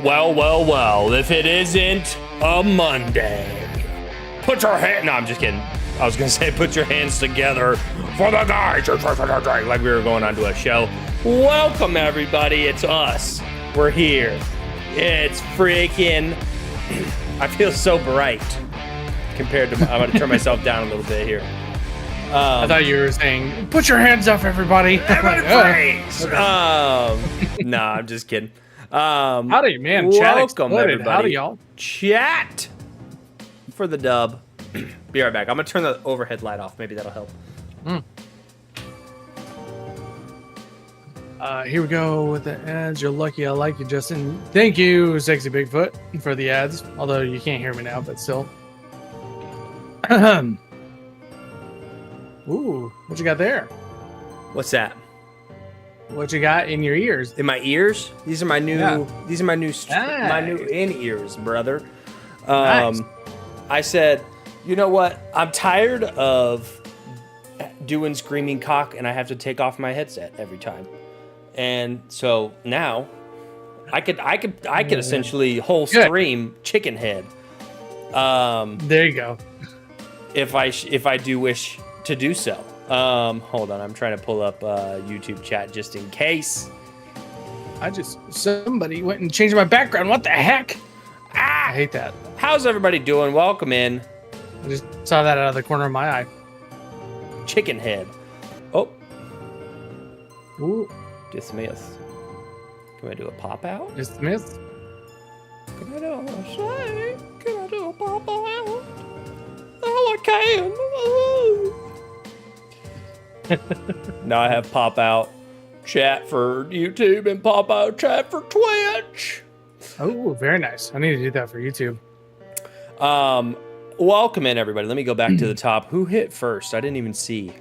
Well, if it isn't a Monday, put your hand... No, I'm just kidding. I was going to say put your hands together for the guys, like we were going on to a show. Welcome, everybody. It's us. We're here. It's freaking... I feel so bright compared to... I'm going to turn myself down a little bit here. I thought you were saying, put your hands up, everybody. Everybody, please. No, I'm just kidding. Howdy, man. Welcome, everybody. Howdy, y'all. Chat for the dub. Be right back. I'm going to turn the overhead light off. Maybe that'll help. Here we go with the ads. You're lucky I like you, Justin. Thank you, Sexy Bigfoot, for the ads. Although you can't hear me now, but still. Ooh, what you got there? What's that? What you got in your ears? In my ears? These are my new. Yeah. These are my new in ears, brother. Nice. I said, you know what? I'm tired of doing screaming cock, and I have to take off my headset every time. And so now, I could essentially whole stream chicken head. There you go. If I do wish to do so. Hold on, I'm trying to pull up YouTube chat just in case. Somebody went and changed my background. What the heck? I hate that. How's everybody doing? Welcome in. I just saw that out of the corner of my eye. Chicken head. Oh. Ooh. Dismiss. Can I do a pop out? Dismiss. Can I do a pop out? Oh, I can. Now I have pop out chat for YouTube and pop out chat for Twitch. Oh, very nice. I need to do that for YouTube. Welcome in, everybody. Let me go back to the top. Who hit first? I didn't even see.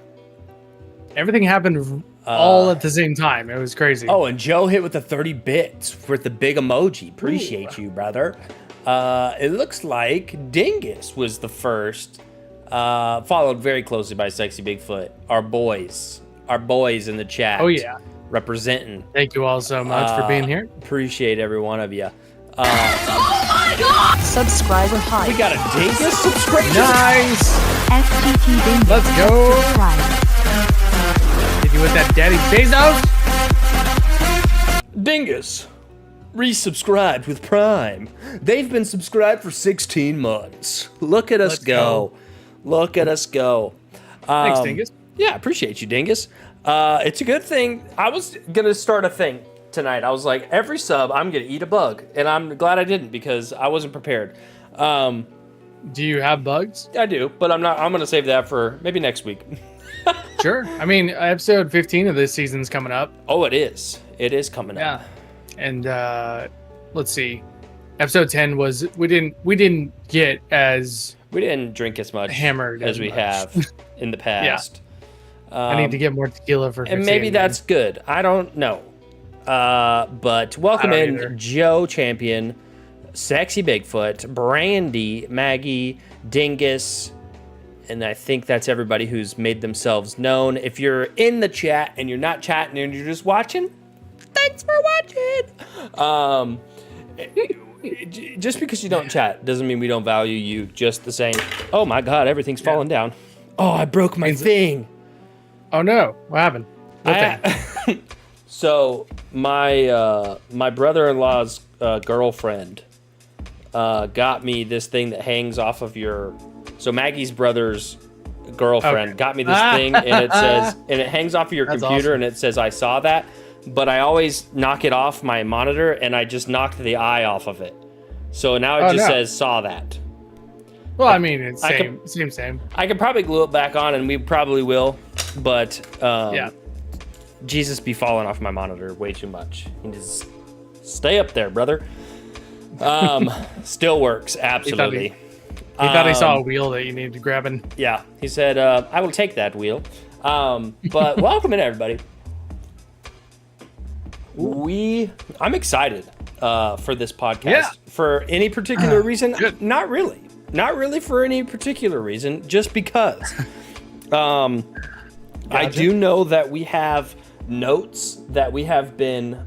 Everything happened all at the same time. It was crazy. Oh, and Joe hit with the 30 bits with the big emoji. Appreciate you, brother. It looks like Dingus was the first, followed very closely by Sexy Bigfoot. Our boys in the chat. Oh, yeah. Representing. Thank you all so much for being here. Appreciate every one of you. Oh my God! Subscriber high. We got a Dingus subscription. Nice. FTT Dingus. Let's go. Subscribe. Hit you with that Daddy Bezos. Dingus resubscribed with Prime. They've been subscribed for 16 months. Look at us go. Look at us go. Thanks, Dingus. Yeah, appreciate you, Dingus. It's a good thing. I was going to start a thing tonight. I was like, every sub, I'm going to eat a bug. And I'm glad I didn't because I wasn't prepared. Do you have bugs? I do, but I'm going to save that for maybe next week. Sure. I mean, episode 15 of this season's coming up. Oh, it is. It is coming up. Yeah. And let's see. Episode 10 was we didn't get as we didn't drink as much hammered as we have in the past. Yeah. I need to get more tequila for 15. And maybe that's good. I don't know. But welcome in either. Joe Champion, Sexy Bigfoot, Brandy, Maggie, Dingus, and I think that's everybody who's made themselves known. If you're in the chat and you're not chatting and you're just watching, thanks for watching. Just because you don't chat doesn't mean we don't value you just the same. Oh my God, everything's falling down. Oh, I broke my thing. Oh no, what happened? What thing? So my brother-in-law's girlfriend got me this thing that hangs off of your. So Maggie's brother's girlfriend got me this thing, and it says, and it hangs off of your computer, awesome. and it says, "I saw that," but I always knock it off my monitor, and I just knocked the eye off of it. So now it just says "saw that." Well, I mean, it's same. I could probably glue it back on, and we probably will, but yeah. Jesus be falling off my monitor way too much. You just stay up there, brother. Still works, absolutely. He thought he saw a wheel that you needed to grab in. Yeah, he said, I will take that wheel. But welcome in, everybody. I'm excited for this podcast. Yeah. For any particular reason? Good. Not really. Not really for any particular reason, just because. I do know that we have notes that we have been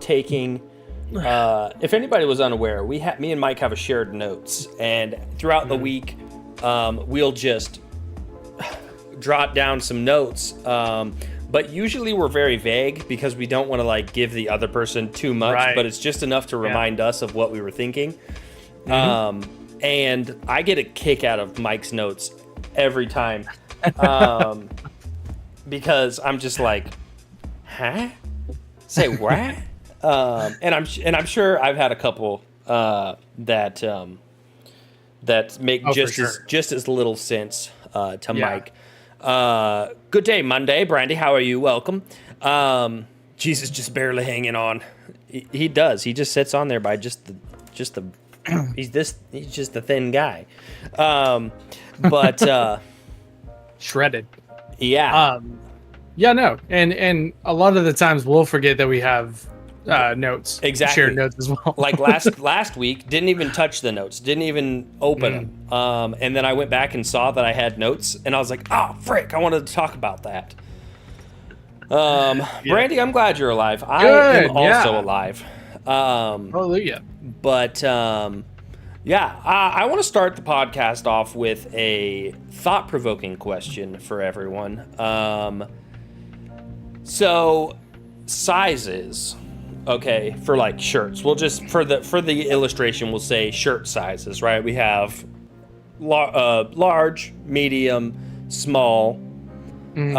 taking if anybody was unaware, me and Mike have a shared notes, and throughout the week, we'll just jot down some notes. But usually we're very vague because we don't want to like give the other person too much, Right. but it's just enough to remind us of what we were thinking. And I get a kick out of Mike's notes every time, because I'm just like, huh? Say what? And I'm sure I've had a couple that make just as little sense to Mike. Good day, Monday, Brandy. How are you? Welcome. Jesus, just barely hanging on. He does. He just sits on there by just the. He's just a thin guy. But Shredded. Yeah. Yeah, no. And a lot of the times we'll forget that we have notes. Exactly. Shared notes as well. Like last week, didn't even touch the notes, didn't even open them. And then I went back and saw that I had notes, and I was like, oh, frick, I wanted to talk about that. Brandy, I'm glad you're alive. I am also alive. Hallelujah. But I want to start the podcast off with a thought-provoking question for everyone. So sizes, okay, for like shirts. We'll just for the illustration, we'll say shirt sizes, right? We have large, medium, small. We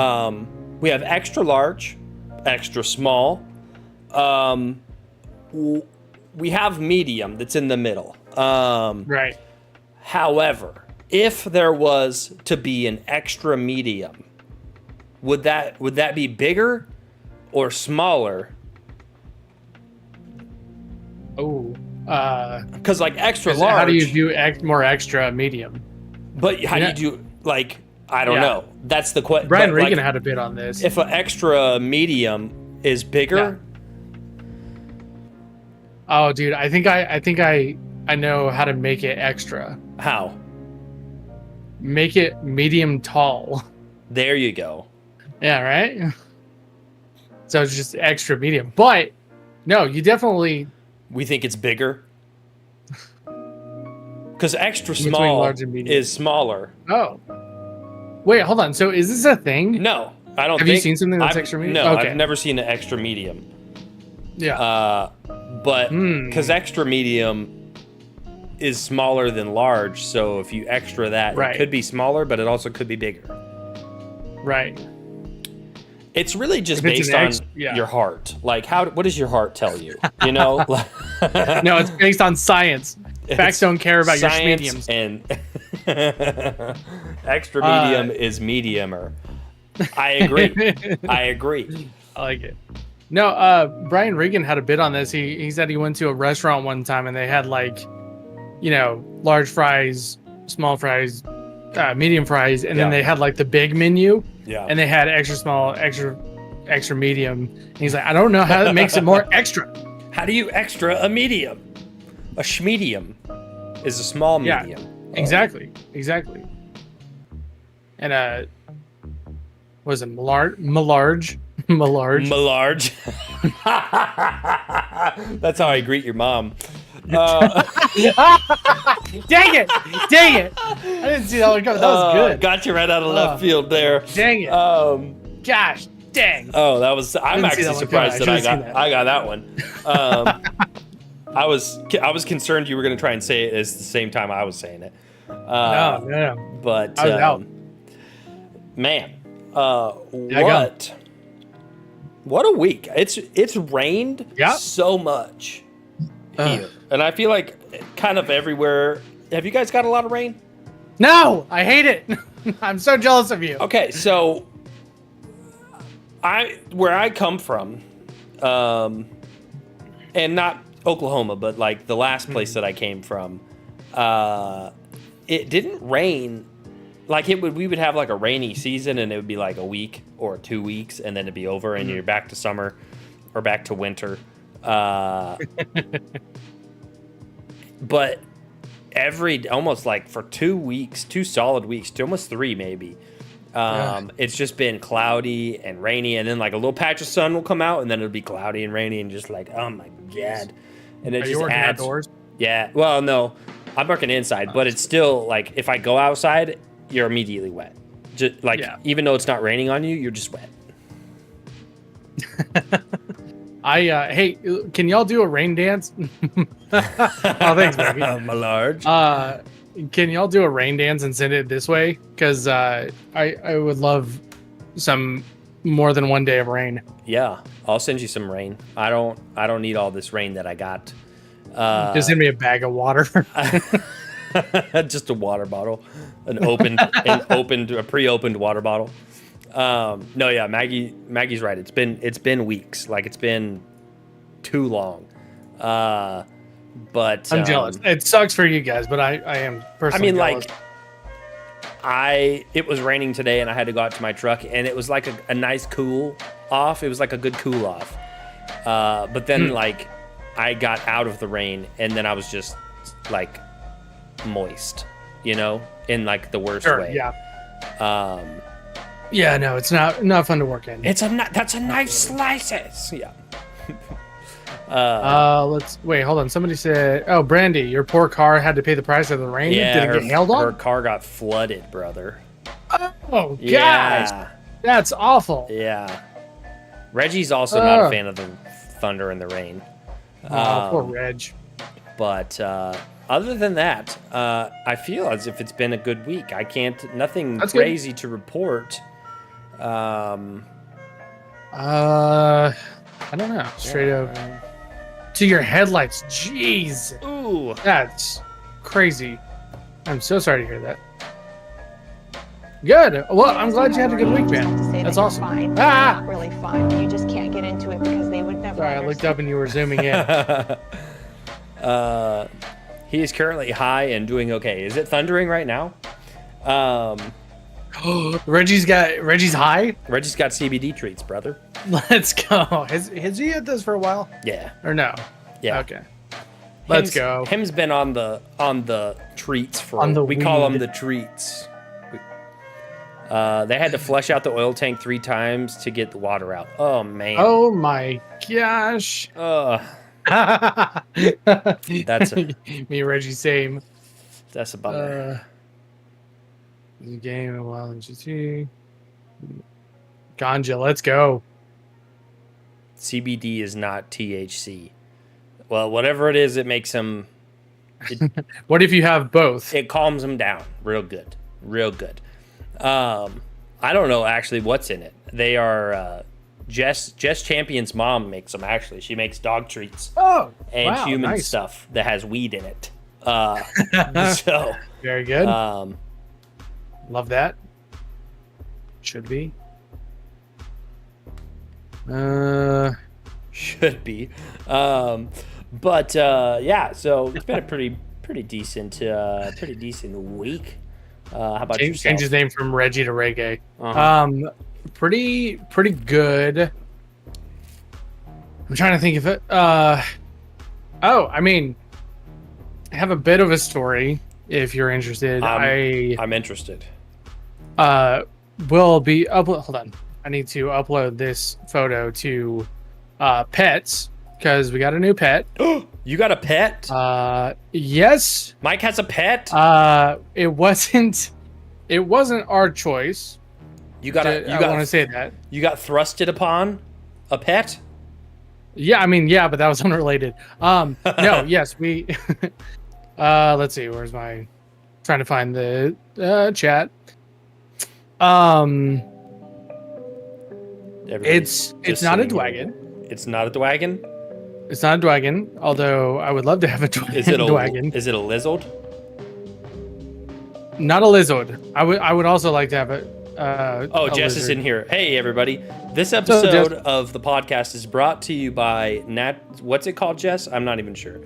have extra large, extra small. We have medium that's in the middle. Right. However, if there was to be an extra medium, would that be bigger or smaller? Oh. Because like extra large. How do you do more extra medium? But how do you do like? I don't know. That's the question. Brian Regan had a bit on this. If an extra medium is bigger. Yeah. Oh, dude, I think I know how to make it extra. How? Make it medium tall. There you go. Yeah, right? So it's just extra medium. But no, you definitely We think it's bigger. Because extra Between small large and medium. is smaller. Oh. Wait, hold on. So is this a thing? No, I don't Have think. you seen something that's extra medium? No, Okay. I've never seen an extra medium. Yeah. But because extra medium is smaller than large, so if you extra that, Right. it could be smaller, but it also could be bigger. Right. It's really just If it's based an on your heart. Like, what does your heart tell you? You know? No, it's based on science. Facts don't care about your Science mediums. And extra medium is mediumer. I agree. I agree. I like it. No, Brian Regan had a bit on this. He said he went to a restaurant one time and they had like, large fries, small fries, medium fries, and then they had like the big menu. Yeah. And they had extra small, extra medium. And he's like, I don't know how that makes it more extra. How do you extra a medium? A schmedium is a small medium. Yeah, exactly. And was it Malarge? Malarge. That's how I greet your mom. Dang it! I didn't see that one coming. That was good. Got you right out of left field there. Dang it. Gosh, dang. Oh, that was. I'm actually surprised that I got that one. I was concerned you were going to try and say it at the same time I was saying it. No. But I was out. Man, what a week! It's rained so much here, and I feel like kind of everywhere. Have you guys got a lot of rain? No, I hate it. I'm so jealous of you. Okay, so where I come from, and not Oklahoma, but like the last place that I came from, it didn't rain. Like we would have like a rainy season, and it would be like a week or 2 weeks, and then it'd be over, and you're back to summer or back to winter. But almost like for 2 weeks, 2 solid weeks, to almost 3 maybe. It's just been cloudy and rainy, and then like a little patch of sun will come out, and then it'll be cloudy and rainy, and just like, oh my God. and it Are just you working adds. outdoors? Yeah. Well, no, I'm working inside, but it's still like if I go outside, you're immediately wet. Just like even though it's not raining on you, you're just wet. Hey, can y'all do a rain dance? Oh, thanks, Maggie. My large. Can y'all do a rain dance and send it this way? Because I would love some more than one day of rain. Yeah, I'll send you some rain. I don't need all this rain that I got. Just send me a bag of water. Just a water bottle, a pre-opened water bottle. No, yeah, Maggie's right. It's been weeks. Like it's been too long. But I'm jealous. It sucks for you guys, but I am personally jealous. It was raining today and I had to go out to my truck and it was like a nice cool off. It was like a good cool off. But then I got out of the rain and then I was just like moist, in like the worst way. Yeah. Yeah, no, it's not fun to work in. That's a nice slices. Yeah. Let's wait. Hold on. Somebody said, "Oh, Brandy, your poor car had to pay the price of the rain. Yeah, Did it get hailed on? Her car got flooded, brother. Oh, Yeah. gosh, that's awful. Yeah. Reggie's also not a fan of the thunder and the rain. Poor Reg. But other than that, I feel as if it's been a good week. Nothing That's crazy to report. I don't know. Straight up to your headlights. Jeez. Ooh. That's crazy. I'm so sorry to hear that. Good. Well, I'm glad you had a good week, man. That's awesome. Fine. Ah! Not really fun. You just can't get into it because they would never. Sorry, I looked up and you were zooming in. He is currently high and doing okay. Is it thundering right now? Reggie's high. Reggie's got CBD treats, brother. Let's go. Has he had those for a while? Yeah. Or no? Yeah. Okay. Let's go. Him's been on the treats for. On the we call them weed. the treats. They had to flush out the oil tank 3 times to get the water out. Oh man. Oh my gosh. That's me and Reggie same. a bummer. Game a while in GT. Ganja, let's go. CBD is not THC. Well, whatever it is, it makes him. What if you have both? It calms him down real good, real good. I don't know actually what's in it. They are Jess Champion's mom makes them. Actually, she makes dog treats and wow, human nice. stuff that has weed in it. So very good. Love that. Should be. Should be. But yeah. So it's been a pretty decent week. How about yourself? Change his name from Reggie to Reggae. Uh-huh. Pretty good. I'm trying to think of it. I have a bit of a story if you're interested. I'm interested. Will be upload. Hold on. I need to upload this photo to pets because we got a new pet. You got a pet? Yes. Mike has a pet? It wasn't our choice. I want to say that. You got thrusted upon a pet? Yeah, but that was unrelated. No, yes, we let's see, where's my trying to find the chat. It's not a dwagon. It's not a dwagon? It's not a dwagon, although I would love to have a dwagon. Is it a lizard? Not a lizard. I would also like to have a Jess is in here. Hey everybody. This episode of the podcast is brought to you by what's it called, Jess? I'm not even sure.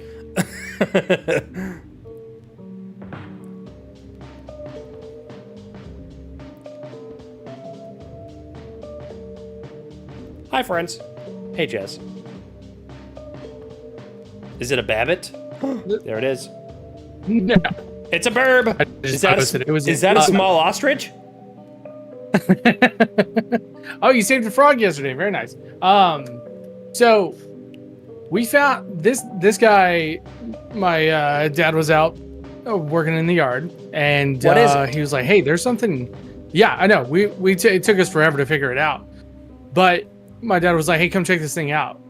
Hi friends. Hey Jess. Is it a babbit? There it is. No. It's a burb. Is that a small ostrich? Oh, you saved a frog yesterday. Very nice. So we found this guy. My dad was out working in the yard, and What is it? he was like, "Hey, there's something." Yeah, I know. It took us forever to figure it out, but my dad was like, "Hey, come check this thing out.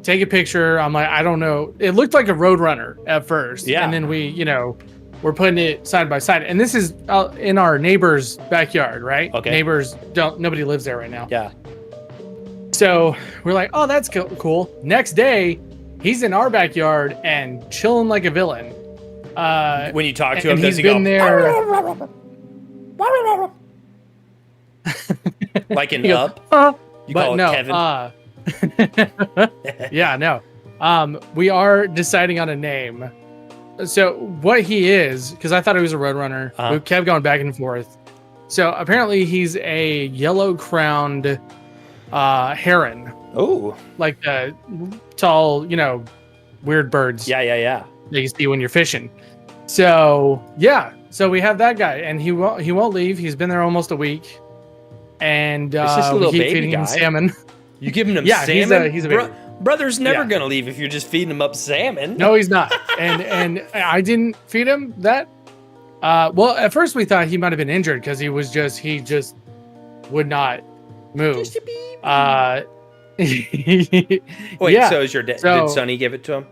Take a picture." I'm like, "I don't know." It looked like a Roadrunner at first, Yeah. and then we're putting it side by side, and this is in our neighbor's backyard, right? Okay. Neighbors nobody lives there right now. Yeah. So we're like, "Oh, that's cool." Next day, he's in our backyard and chilling like a villain. When you talk to and him, does he's he been go there. like an He goes, up? "Huh?" You But call it no, Kevin? yeah, no. We are deciding on a name. So what he is, because I thought he was a Roadrunner, Uh-huh. we kept going back and forth. So apparently he's a yellow-crowned heron, Oh, like the tall, weird birds yeah. that you see when you're fishing. So yeah, so we have that guy, and he won't leave. He's been there almost a week, and It's just a we little keep baby feeding him guy. salmon. You giving him Yeah, salmon? he's a baby. Brother's never Yeah. gonna leave if you're just feeding him up salmon. No, he's not. And I didn't feed him that. Well, at first we thought he might have been injured because he just would not move. Just a baby. Wait, yeah. so is your dad? So- Did Sonny give it to him?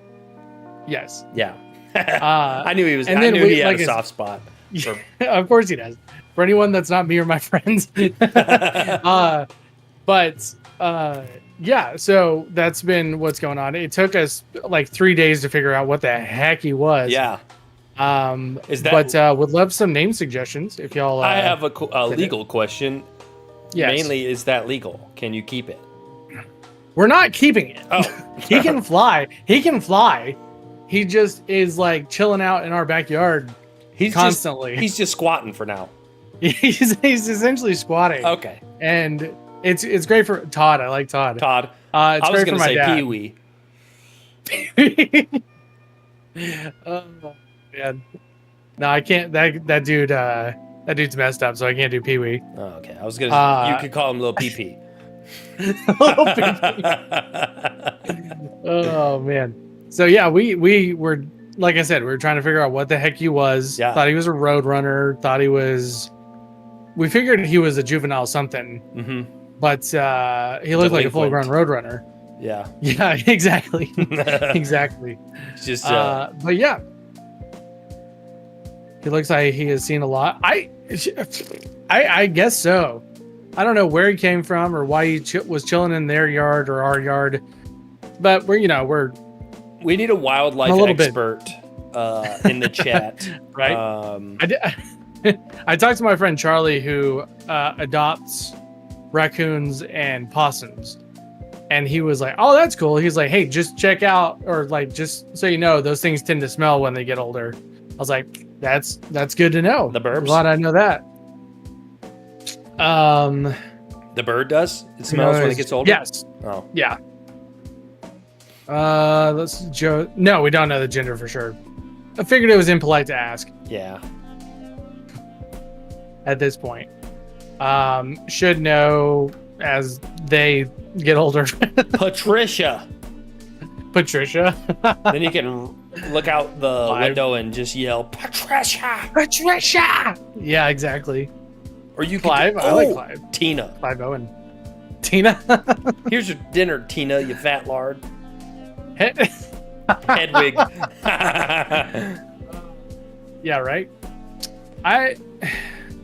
Yes. Yeah. Uh, I knew he was. and I then knew he had like a I soft spot. For, of course he does. For anyone that's not me or my friends. Yeah, so that's been what's going on. It took us like 3 days to figure out what the heck he was. yeah. Is that? But would love some name suggestions if y'all. I have a did it. legal question. Yes. Mainly, is that legal? Can you keep it? We're not keeping it. Oh, He can fly. He can fly. He just is like chilling out in our backyard he's constantly. he's just squatting for now. he's essentially squatting. Okay, And it's great for Todd. I like Todd. Todd. It's I was great for gonna my say dad. Pee Wee. Oh man. No, I can't. That dude's messed up, so I can't do Pee Wee. Oh, okay, I was gonna. You could call him Little Pee Pee. Oh man. So yeah, we were, like I said, we were trying to figure out what the heck he was. Yeah. Thought he was a roadrunner. Thought he was. We figured he was a juvenile something, Mm-hmm. but he looked like a Delinquent. full-grown roadrunner. Yeah. Yeah, exactly, exactly. It's just. But yeah, he looks like he has seen a lot. I guess so. I don't know where he came from or why he was chilling in their yard or our yard, but we're we need a wildlife a little bit. expert in the chat. right. I talked to my friend Charlie who adopts raccoons and possums, and he was like, "Oh, that's cool." He's like, "Hey, just check out, or like, just so you know, those things tend to smell when they get older." I was like, "That's good to know." The burbs? Glad I know that. The bird does. It smells when it gets older. Yes. Oh. Yeah. No, we don't know the gender for sure. I figured it was impolite to ask Yeah. at this point. Should know as they get older. Patricia. Patricia. Then you can look out the Clive. window and just yell, Patricia. Patricia. Yeah, exactly. Or you Clive. could I like Clive. Tina. Clive Owen. Tina. Here's your dinner, Tina, you fat lard. Hedwig. Hedwig. Yeah, right.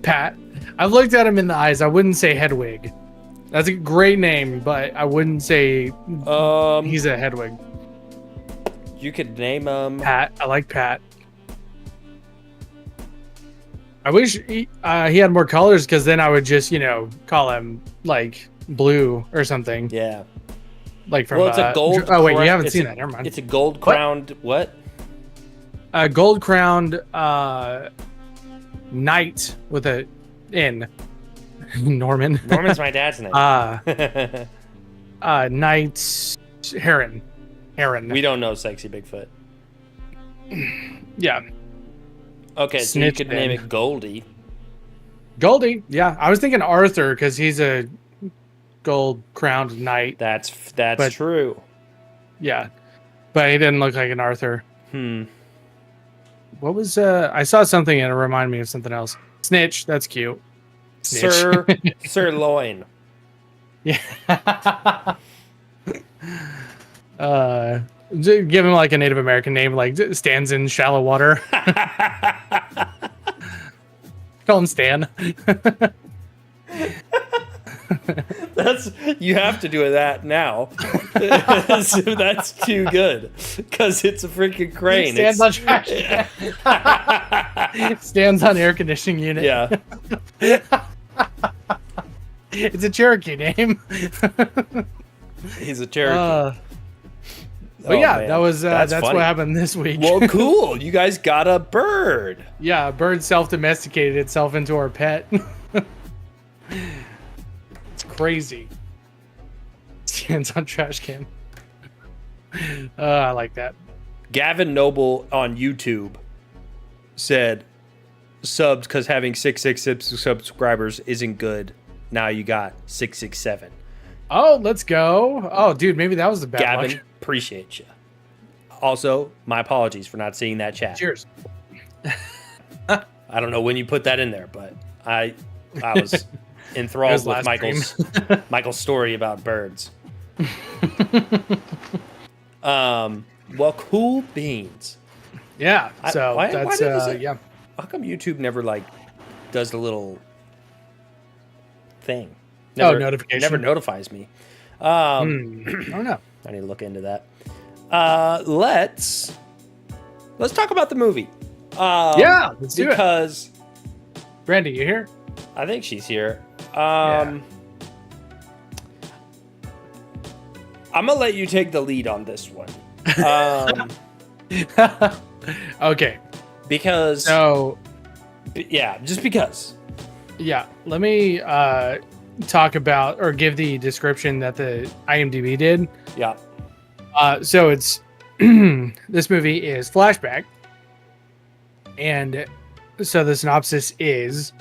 Pat. I've looked at him in the eyes. I wouldn't say Hedwig. That's a great name, but I wouldn't say he's a Hedwig. You could name him. Pat. I like Pat. I wish he had more colors, because then I would just, call him like Blue or something. Yeah. Like from. Well, it's a gold. Oh wait, you haven't it's seen a- that. Never mind. It's a gold crowned what? Gold crowned knight with a N. Norman. Norman's my dad's name. Knight Heron. We don't know Sexy Bigfoot. Yeah. Okay, so you Snitch could bin. name it Goldie. Goldie. Yeah. I was thinking Arthur because he's a gold crowned knight. That's But- true. Yeah. but he didn't look like an Arthur. What was I saw something and it reminded me of something else. Snitch, that's cute. Snitch. Sirloin. Yeah. Give him like a Native American name, like stands in shallow water. Call him Stan. You have to do that now. That's too good because it's a freaking crane. Stands on trash. Stands on air conditioning unit. Yeah. It's a Cherokee name. He's a Cherokee. But man. That's what happened this week. Well, cool. You guys got a bird. Yeah, a bird self-domesticated itself into our pet. It's crazy. Stands on trash can. I like that. Gavin Noble on YouTube said subs because having 666 subscribers isn't good. Now you got 667. Oh, let's go. Oh, dude, maybe that was the bad Gavin, one. appreciate you. Also, my apologies for not seeing that chat. Cheers. I don't know when you put that in there, but I was enthralled with Michael's story about birds. Well, cool beans. Yeah. So why that's yeah. How come YouTube never does the little thing? Notification. Never notifies me. I don't know. I need to look into that. Let's talk about the movie. Yeah, let's do it. Because Brandy, you here? I think she's here. Yeah. I'm gonna let you take the lead on this one. Okay. Because just because. Yeah, let me talk about or give the description that the IMDb did. Yeah. So it's this movie is flashback, and so the synopsis is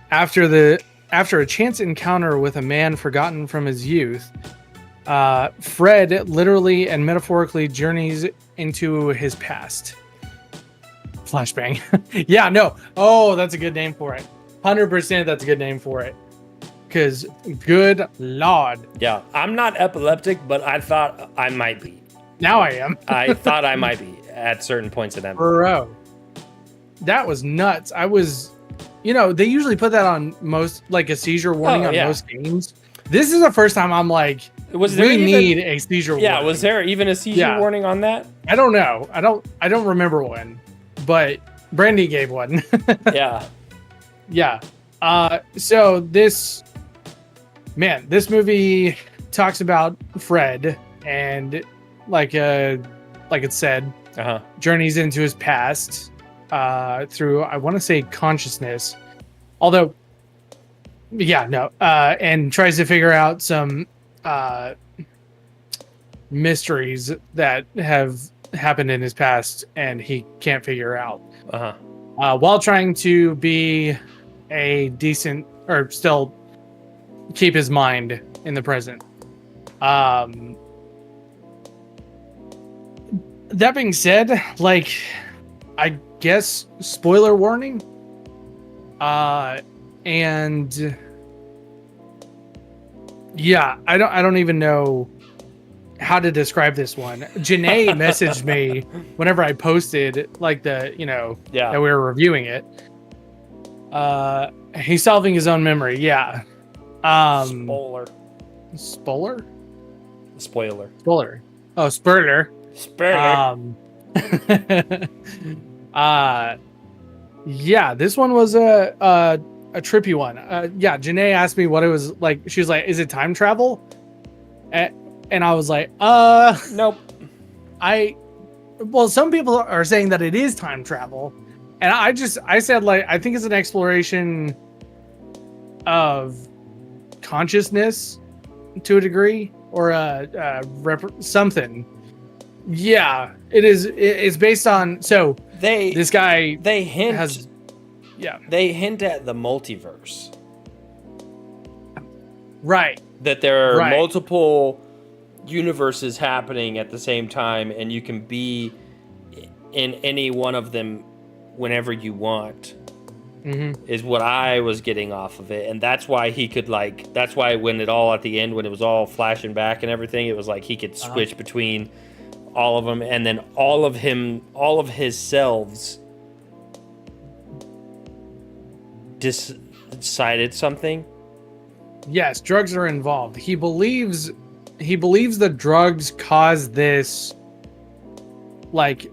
after a chance encounter with a man forgotten from his youth, Fred literally and metaphorically journeys into his past. Flashbang. Yeah, no. Oh, that's a good name for it. 100% that's a good name for it. Because, good Lord. Yeah, I'm not epileptic, but I thought I might be. Now I am. I thought I might be at certain points in that movie. Bro. That was nuts. I was, they usually put that on most, like a seizure warning on most games. This is the first time I'm like, need a seizure warning. Yeah, was there even a seizure warning on that? I don't know. I don't remember one, but Brandy gave one. Yeah. Yeah. So this movie talks about Fred and like it said, journeys into his past through, I want to say, consciousness. Although, and tries to figure out some mysteries that have happened in his past and he can't figure out. While trying to be a decent, or still keep his mind in the present. That being said, I guess spoiler warning. And yeah, I don't even know how to describe this one. Janae messaged me whenever I posted that we were reviewing it. He's solving his own memory. Yeah. Spoiler. Oh, spoiler. Yeah, this one was a trippy one. Janae asked me what it was like. She was like, "Is it time travel?" And I was like, nope. Well, some people are saying that it is time travel. And I said, I think it's an exploration of consciousness to a degree, or something. Yeah, it is. It's based on, they hint at the multiverse. Right. That there are multiple universes happening at the same time, and you can be in any one of them whenever you want. Is what I was getting off of it, and that's why he could like. That's why when it all at the end, when it was all flashing back and everything, it was like he could switch between all of them, and then all of his selves decided something. Yes, drugs are involved. He believes the drugs cause this like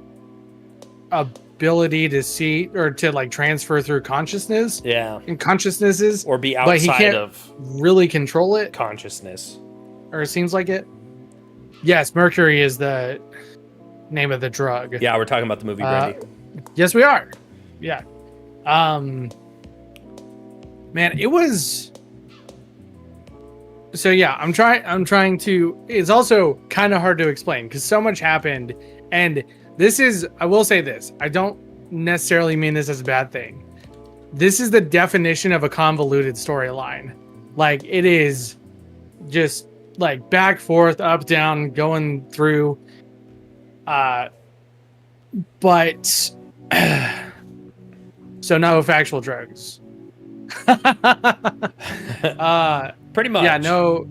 ability to see or to like transfer through consciousness. Yeah. And consciousnesses. Or be but he outside can't of really control it. consciousness. Or it seems like it. Yes, Mercury is the name of the drug. Yeah, we're talking about the movie Brandy. Yes, we are. Yeah. Man, it was. So yeah, I'm trying to. It's also kind of hard to explain because so much happened, and this is. I will say this. I don't necessarily mean this as a bad thing. This is the definition of a convoluted storyline. Like it is, just like back, forth, up, down, going through. But so no factual drugs. Pretty much. Yeah, no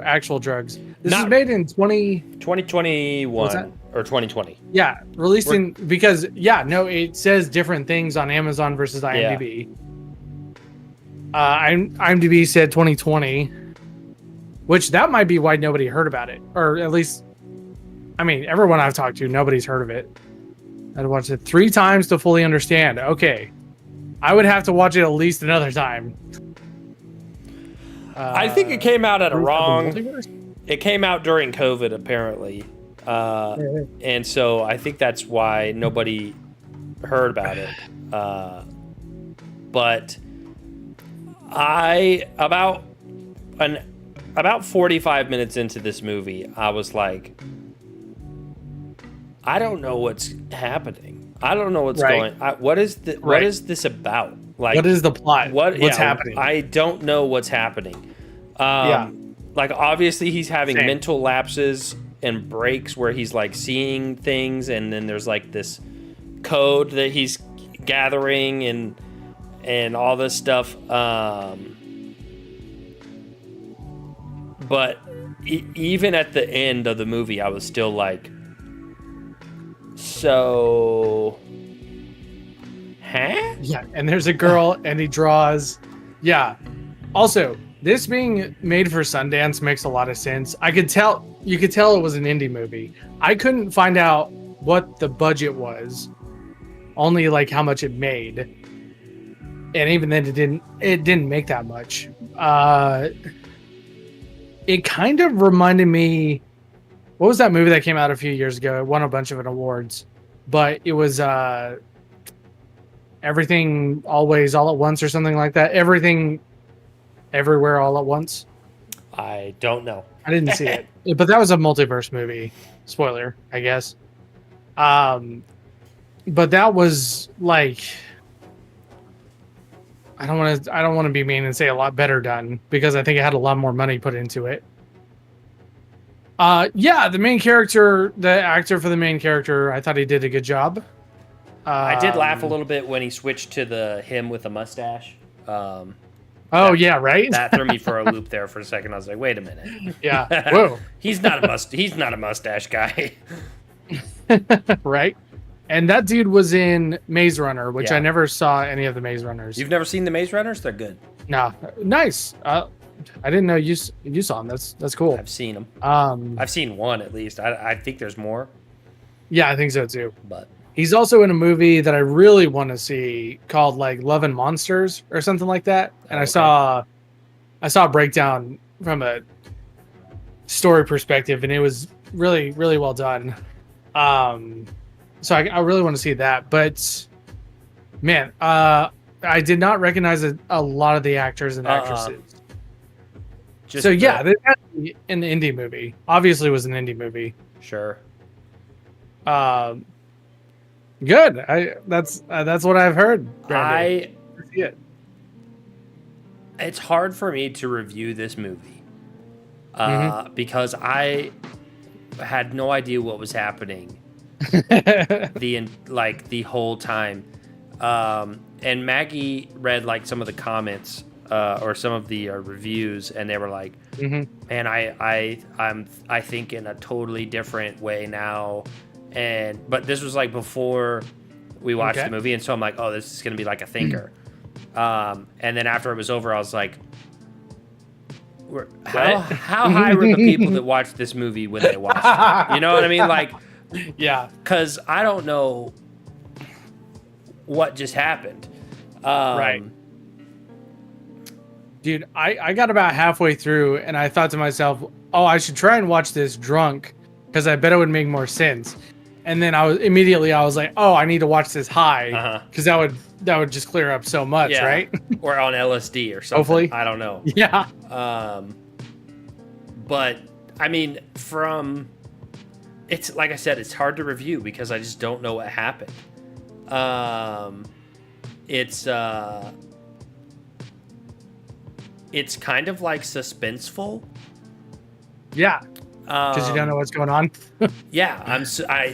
actual drugs. This is made in 2021 or 2020. Yeah, released in because it says different things on Amazon versus IMDb. IMDb said 2020, which that might be why nobody heard about it, or at least, I mean, everyone I've talked to, nobody's heard of it. I had to watch it 3 times to fully understand. Okay, I would have to watch it at least another time. I think it came out at a wrong. It came out during COVID, apparently, and so I think that's why nobody heard about it. But about 45 minutes into this movie, I was like, I don't know what's happening. I don't know what's going. What is this about? Like, what is the plot? What's happening? I don't know what's happening. Like obviously he's having mental lapses and breaks where he's like seeing things, and then there's like this code that he's gathering and all this stuff. But even at the end of the movie, I was still like, so, huh? Yeah, and there's a girl, and he draws. Yeah. Also, this being made for Sundance makes a lot of sense. You could tell it was an indie movie. I couldn't find out what the budget was, only like how much it made. And even then it didn't make that much. It kind of reminded me, what was that movie that came out a few years ago? It won a bunch of awards, but it was Everything Always All at Once or something like that. Everything Everywhere All at Once. I don't know. I didn't see it, but that was a multiverse movie. Spoiler, I guess. But that was like, I don't want to be mean and say a lot better done, because I think it had a lot more money put into it. The main character, the actor for the main character, I thought he did a good job. I did laugh a little bit when he switched to him with a mustache. Right? That threw me for a loop there for a second. I was like, wait a minute. Yeah. Whoa. He's not a mustache guy. Right? And that dude was in Maze Runner, which I never saw any of the Maze Runners. You've never seen the Maze Runners? They're good. No. Nice. I didn't know you saw them. That's cool. I've seen them. I've seen one at least. I think there's more. Yeah, I think so too. But he's also in a movie that I really want to see called like Love and Monsters or something like that. And I saw a breakdown from a story perspective, and it was really, really well done. So I really want to see that. But man, I did not recognize a lot of the actors and actresses. They had to be in the indie movie. Obviously, it was an indie movie. Sure. Good. That's what I've heard. It's hard for me to review this movie. because I had no idea what was happening the whole time. And Maggie read like some of the comments or some of the reviews, and they were like, "Man, I think in a totally different way now." But this was like before we watched the movie, and so I'm like, "Oh, this is gonna be like a thinker." And then after it was over, I was like, how high were the people that watched this movie when they watched it? You know what I mean? Like, yeah, because I don't know what just happened. Right. Dude, I got about halfway through and I thought to myself, oh, I should try and watch this drunk because I bet it would make more sense. And then I was like, oh, I need to watch this high because that would just clear up so much, right? Or on LSD or something. Hopefully. I don't know. Yeah. But I mean, it's like I said, it's hard to review because I just don't know what happened. It's kind of like suspenseful. Yeah. Because you don't know what's going on. Yeah,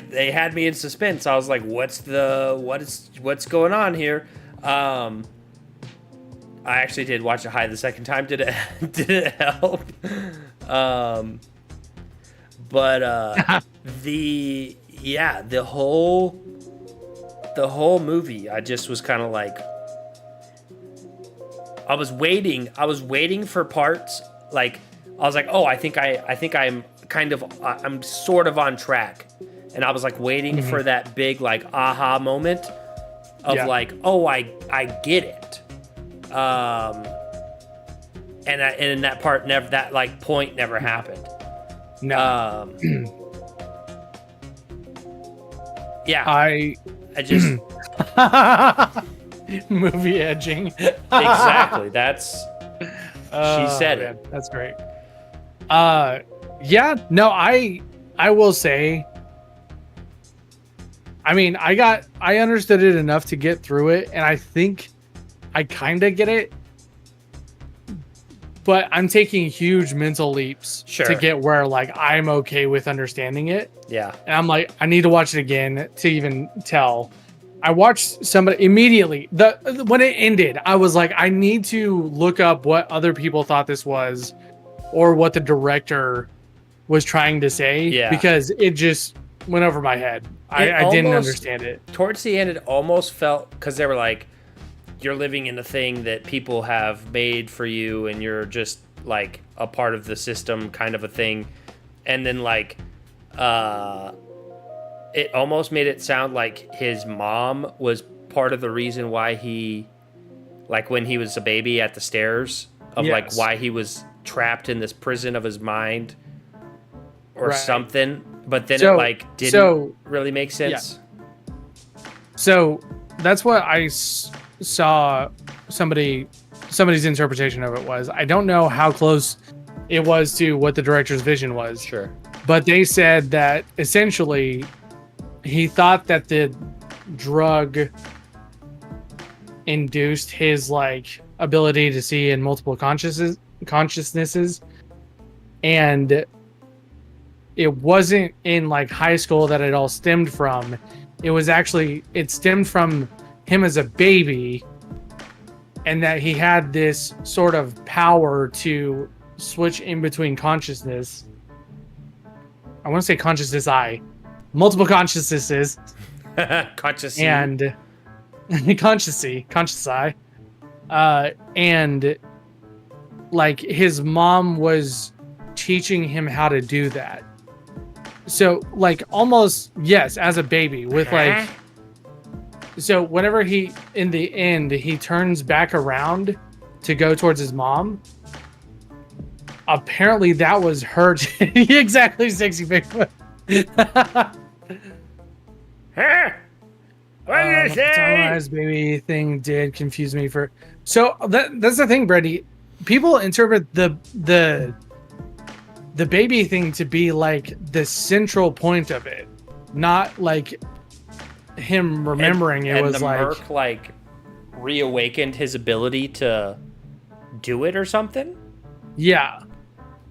they had me in suspense. I was like, what's going on here? I actually did watch it high the second time. Did it help? The whole movie, I just was kind of like, I was waiting for parts. Like, I was like, oh, I think I'm sort of on track. And I was like waiting for that big like aha moment of like, oh, I get it. And that part never, that like point never happened. No. Yeah. I just movie edging. Exactly. That's she said man, it. That's great. Yeah, no, I will say, I mean, I understood it enough to get through it, and I think I kind of get it, but I'm taking huge mental leaps to get where like I'm okay with understanding it. Yeah. And I'm like, I need to watch it again to even tell. I watched somebody immediately. When it ended, I was like, I need to look up what other people thought this was, or what the director was trying to say. Yeah. Because it just went over my head. I didn't understand it. Towards the end, it almost felt, because they were like, you're living in a thing that people have made for you, and you're just like a part of the system kind of a thing. And then like, it almost made it sound like his mom was part of the reason why he, like when he was a baby at the stairs, of like why he was trapped in this prison of his mind or something. But then it like didn't really make sense. Yeah. So that's what I saw somebody's interpretation of it was. I don't know how close it was to what the director's vision was. Sure. But they said that essentially he thought that the drug induced his like ability to see in multiple consciousnesses, and it wasn't in like high school that it all stemmed from. It stemmed from him as a baby, and that he had this sort of power to switch in between consciousness. I want to say multiple consciousnesses. Conscious and conscious eye. And like his mom was teaching him how to do that. So like almost, yes, as a baby with like, so whenever in the end, he turns back around to go towards his mom, apparently that was her. Exactly, Sexy Bigfoot. What did you say? Sunrise baby thing did confuse me for. So that's the thing, Brady. People interpret the baby thing to be like the central point of it, not like him remembering. It was the like Merc like reawakened his ability to do it or something. Yeah,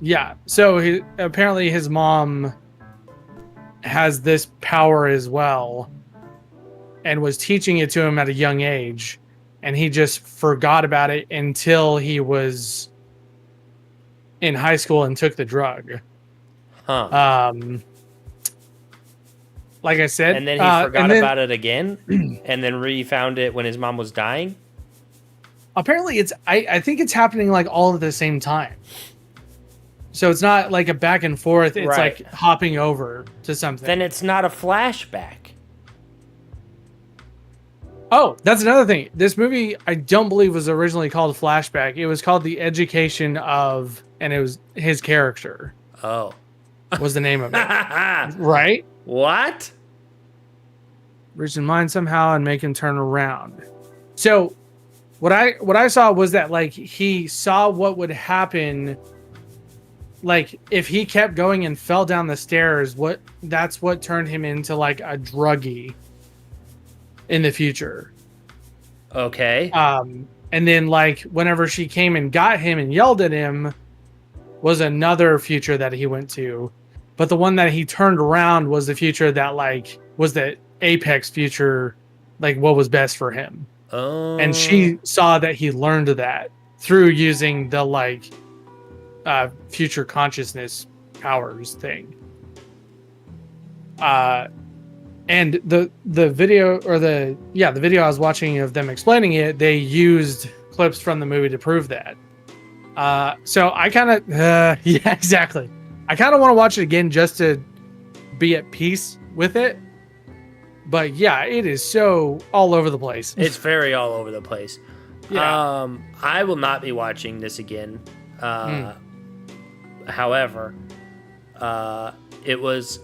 Yeah. So apparently his mom has this power as well and was teaching it to him at a young age. And he just forgot about it until he was in high school and took the drug. Huh. Like I said. And then he forgot about it again and then re-found it when his mom was dying? Apparently I think it's happening like all at the same time. So it's not like a back and forth. It's Right. like hopping over to something. Then it's not a flashback. Oh, that's another thing. This movie, I don't believe, was originally called Flashback. It was called The Education of, and it was his character Oh. was the name of it. Right? What? Reach in mind somehow and make him turn around. So what I saw was that like he saw what would happen. Like if he kept going and fell down the stairs, that's what turned him into like a druggie in the future. Okay. And then like whenever she came and got him and yelled at him was another future that he went to. But the one that he turned around was the future that like was the apex future, like what was best for him. Oh. And she saw that he learned that through using the like future consciousness powers thing. And the video or the video I was watching of them explaining it, they used clips from the movie to prove that. So I kind of yeah, exactly. I kind of want to watch it again just to be at peace with it. But yeah, it is so all over the place. It's very all over the place. Yeah. I will not be watching this again. However, it was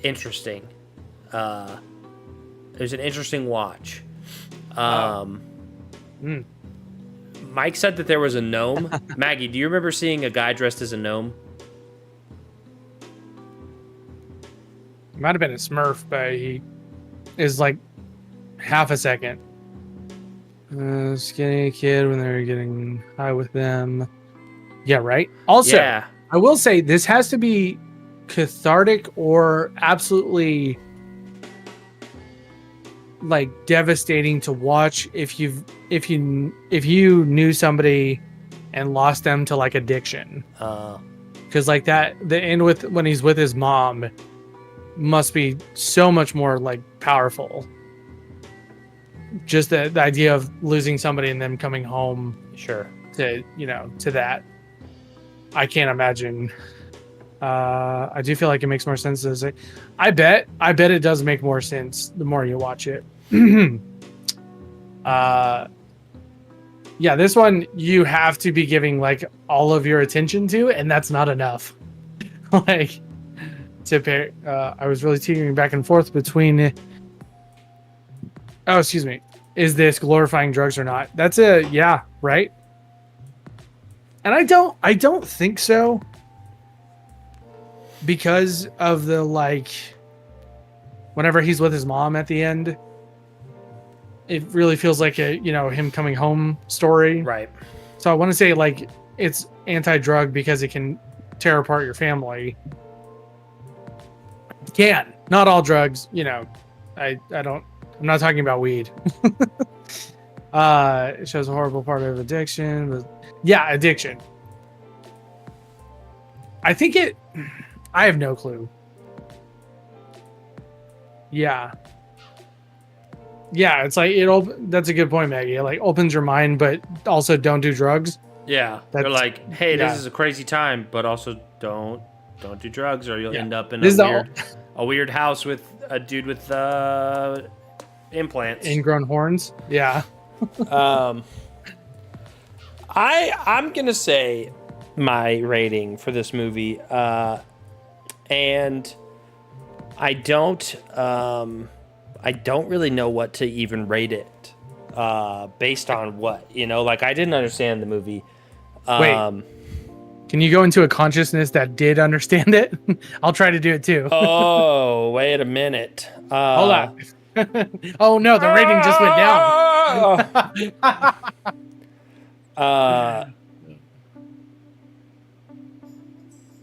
interesting. It was an interesting watch. Mike said that there was a gnome. Maggie, do you remember seeing a guy dressed as a gnome? It might have been a Smurf, but he is like half a second. Skinny kid when they were getting high with them. Yeah, right? Also, Yeah. I will say this has to be cathartic or absolutely like devastating to watch if you knew somebody and lost them to like addiction. Because like that, the end with when he's with his mom must be so much more like powerful. Just the idea of losing somebody and them coming home Sure. to that. I can't imagine. I do feel like it makes more sense to say. I bet it does make more sense the more you watch it. Yeah, this one you have to be giving like all of your attention to, and that's not enough. Like to pair. I was really teetering back and forth between. Oh, excuse me. Is this glorifying drugs or not? That's right. And I don't think so. Because of the like whenever he's with his mom at the end, it really feels like a, him coming home story. Right. So I want to say like it's anti-drug because it can tear apart your family. It can. Not all drugs, I'm not talking about weed. It shows a horrible part of addiction. But yeah, addiction. I have no clue. Yeah. Yeah, it's like that's a good point, Maggie. It like opens your mind, but also don't do drugs. Yeah. They're like, hey, this is a crazy time, but also don't do drugs or you'll end up in a weird house with a dude with implants. Ingrown horns. Yeah. I'm gonna say my rating for this movie, and I don't really know what to even rate it based on what, like I didn't understand the movie. Wait, can you go into a consciousness that did understand it? I'll try to do it too. Oh, wait a minute. Hold on. Oh no, the rating just went down.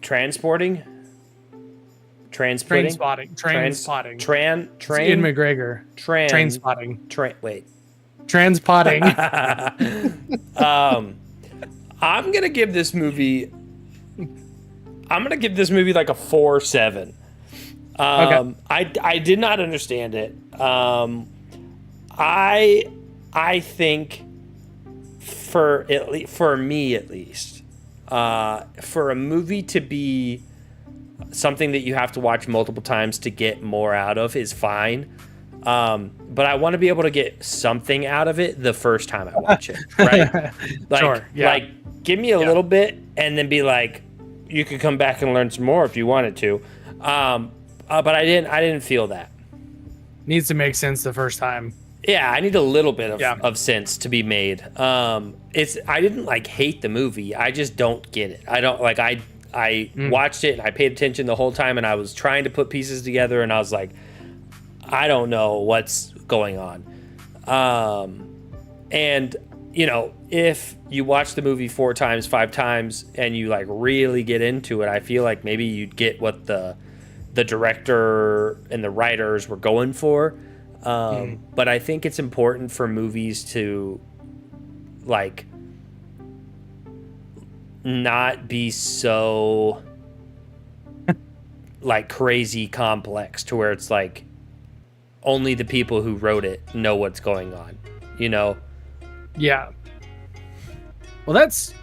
Transporting. Train Transpotting. spotting. Train spotting. Train. Ian McGregor. Train. Train spotting. Wait. Transpotting. I'm gonna give this movie like a 4.7. Okay. I did not understand it. I think for me at least, for a movie to be something that you have to watch multiple times to get more out of is fine. But I want to be able to get something out of it the first time I watch it, right? Like, Sure, yeah. Like, give me a little bit and then be like, you could come back and learn some more if you wanted to. But I didn't feel that. Needs to make sense the first time. Yeah, I need a little bit of sense to be made. I didn't like hate the movie. I just don't get it. I don't like I watched it and I paid attention the whole time and I was trying to put pieces together and I was like, I don't know what's going on. And you know, if you watch the movie 4 times, 5 times and you like really get into it, I feel like maybe you'd get what the director and the writers were going for. But I think it's important for movies to like not be so like crazy complex to where it's like only the people who wrote it know what's going on, you know? Yeah. Well, that's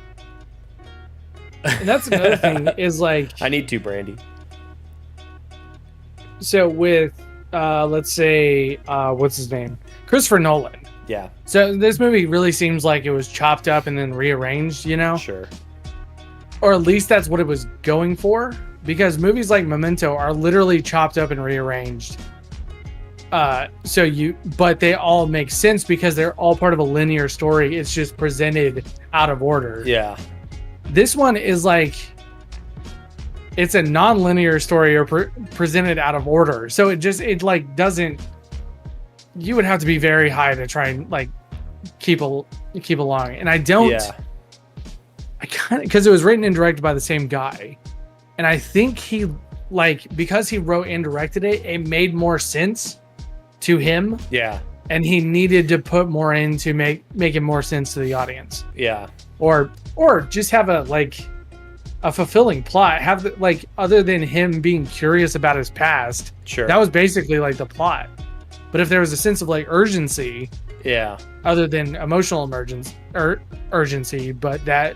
another thing is like, I need to, Brandy. so with let's say what's his name? Christopher Nolan. Yeah, So this movie really seems like it was chopped up and then rearranged, you know? sure. Or at least that's what it was going for, because movies like Memento are literally chopped up and rearranged. But they all make sense because they're all part of a linear story. It's just presented out of order. Yeah. This one is like, it's a non-linear story or presented out of order. So it like doesn't, you would have to be very high to try and like keep along. And I don't, I kind of, because it was written and directed by the same guy. And I think he, like, because he wrote and directed it, it made more sense to him. Yeah. And he needed to put more in to make it more sense to the audience. Yeah. Or just have a fulfilling plot. Have like, other than him being curious about his past. Sure. That was basically like the plot. But if there was a sense of like urgency, Yeah. other than emotional urgency, but that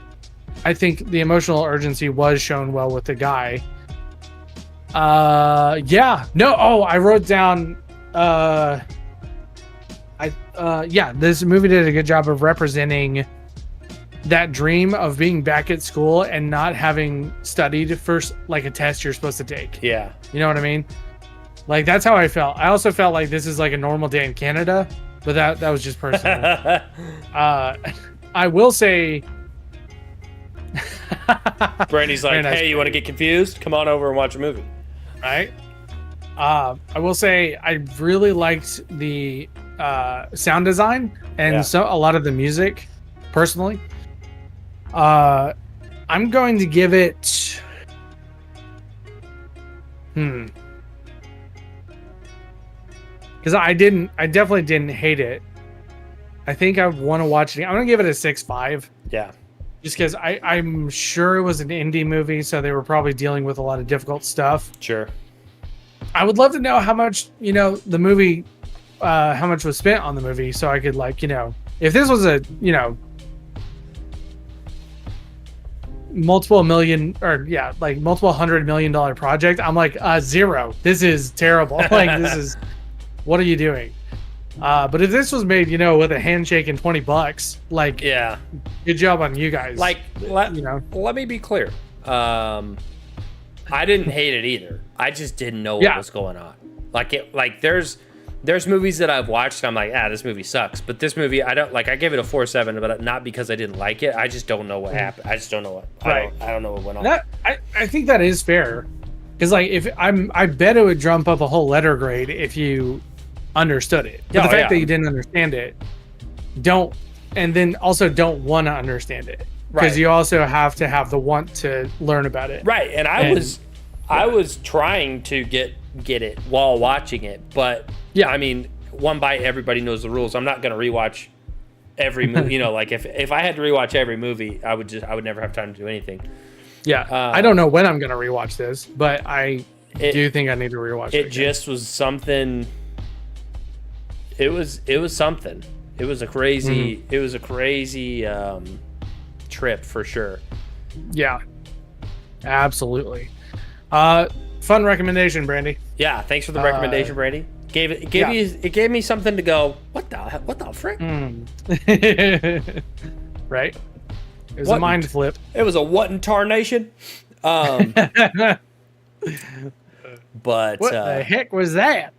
I think the emotional urgency was shown well with the guy. I wrote down this movie did a good job of representing that dream of being back at school and not having studied first, like a test you're supposed to take. Yeah. You know what I mean? Like, that's how I felt. I also felt like this is like a normal day in Canada, but that was just personal. I will say, Brandy's like, Very nice, hey, you want to get confused? Come on over and watch a movie. right? I will say I really liked the sound design and so a lot of the music, personally. I'm going to give it because I definitely didn't hate it. I think I want to watch it. I'm gonna give it a 6.5. Yeah. Just because I'm sure it was an indie movie, so they were probably dealing with a lot of difficult stuff. Sure. I would love to know how much, the movie, how much was spent on the movie, so I could if this was a, multiple $100 million project, I'm like, 0. This is terrible. Like, this is, what are you doing? But if this was made, with a handshake and $20, like, Yeah. good job on you guys. Like, let me be clear. I didn't hate it either. I just didn't know what was going on. There's movies that I've watched and I'm like, this movie sucks. But this movie, I don't like. I gave it a 4.7, but not because I didn't like it. I just don't know what happened. I just don't know what. I don't know what went on. I think that is fair, because like I bet it would jump up a whole letter grade if you understood it. But the fact that you didn't understand it, don't want to understand it. because you also have to have the want to learn about it. Right, and I was trying to get it while watching it, but Yeah. I mean, one bite, everybody knows the rules. I'm not gonna rewatch every movie. Like if I had to rewatch every movie, I would never have time to do anything. Yeah, I don't know when I'm gonna rewatch this, but I do think I need to rewatch it. It just was something. It was something. It was a crazy. It was a crazy trip for sure. Yeah, absolutely. Fun recommendation, Brandy. Yeah, thanks for the recommendation, Brady. It gave me something to go. What the frick? Right. It was a mind flip. It was a what in tarnation? But What the heck was that?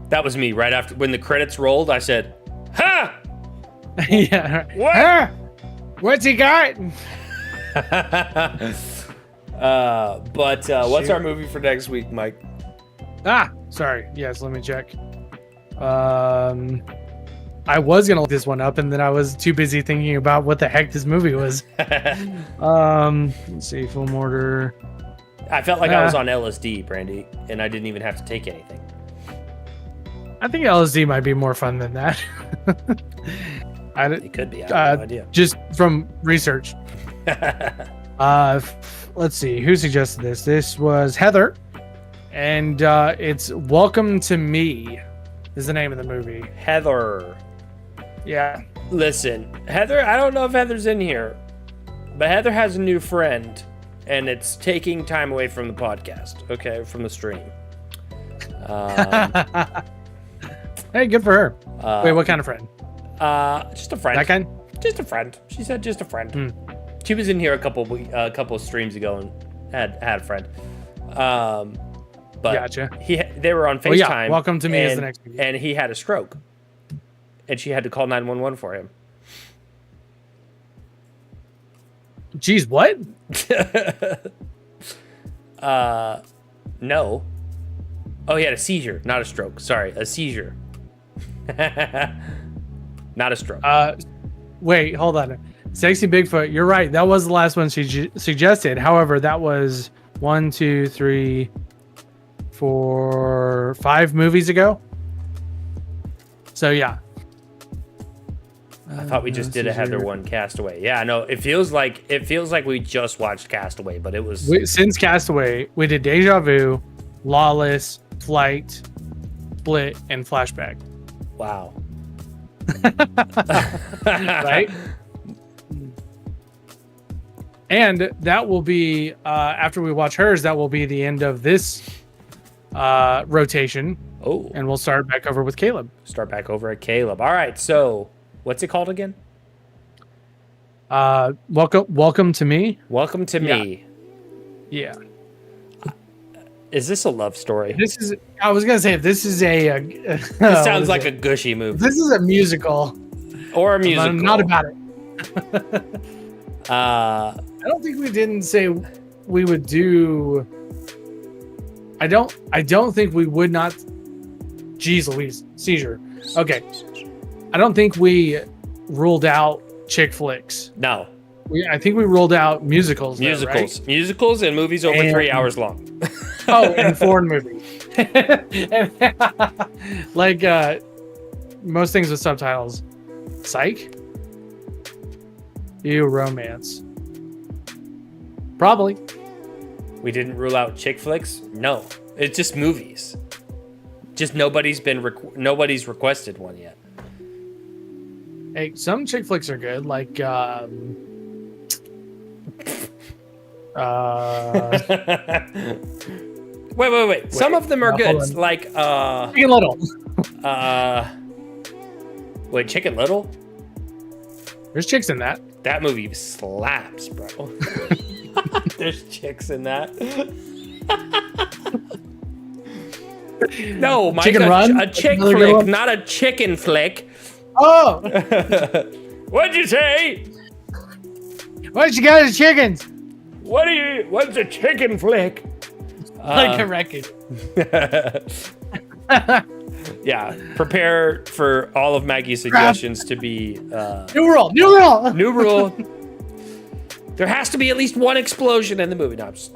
That was me right after when the credits rolled. I said, "Huh? Yeah. What? Huh? What's he got? What's our movie for next week, Mike? Sorry. Yes, let me check. I was gonna look this one up, and then I was too busy thinking about what the heck this movie was. Let's see, Film Order. I felt like I was on LSD, Brandy, and I didn't even have to take anything. I think LSD might be more fun than that. It could be. I have no idea. Just from research. Let's see, who suggested this? This was Heather, and it's Welcome to Me is the name of the movie. Heather. Yeah. Listen, Heather, I don't know if Heather's in here, but Heather has a new friend, and it's taking time away from the podcast, okay, from the stream. Hey, good for her. Wait, what kind of friend? Just a friend. That kind? Just a friend. She said just a friend. She was in here a couple of streams ago and had a friend. But Gotcha. They were on FaceTime. Well, yeah, Welcome to Me is the next movie. And he had a stroke. And she had to call 911 for him. Jeez, what? No. Oh, he had a seizure, not a stroke. Sorry, a seizure. Not a stroke. Wait, hold on. Sexy Bigfoot, you're right. That was the last one she suggested. However, that was 1, 2, 3, 4, 5 movies ago. So yeah. I thought we just did a Heather one, Castaway. Yeah, no, it feels like we just watched Castaway, but it was since Castaway, we did Deja Vu, Lawless, Flight, Split, and Flashback. Wow. Right? And that will be after we watch hers, that will be the end of this rotation. Oh. And we'll start back over with Caleb. Start back over at Caleb. All right, so what's it called again? Welcome to Me. Welcome to Me. Yeah. Is this a love story? I was gonna say if this is a This sounds like a gushy movie. This is a musical. Or a musical. I'm not about it. I don't think we didn't say we would do. I don't think we would not. Jeez Louise, seizure. Okay. I don't think we ruled out chick flicks. No. I think we ruled out musicals. Musicals. Right? Musicals and movies over 3 hours long. And foreign movies. Like most things with subtitles. Psych? Ew, romance. Probably. We didn't rule out chick flicks? No. It's just movies. Just nobody's requested one yet. Hey, some chick flicks are good, like Wait. Some of them are good. Like Chicken Little. Wait, Chicken Little? There's chicks in that. That movie slaps, bro. There's chicks in that. No, Mike, Chicken Run? a chick flick, not a chicken flick. Oh! What'd you say? What you got is chickens? What's a chicken flick? Like a record. Yeah, prepare for all of Maggie's suggestions to be New rule. New rule. new rule. There has to be at least one explosion in the movie. No, I'm just,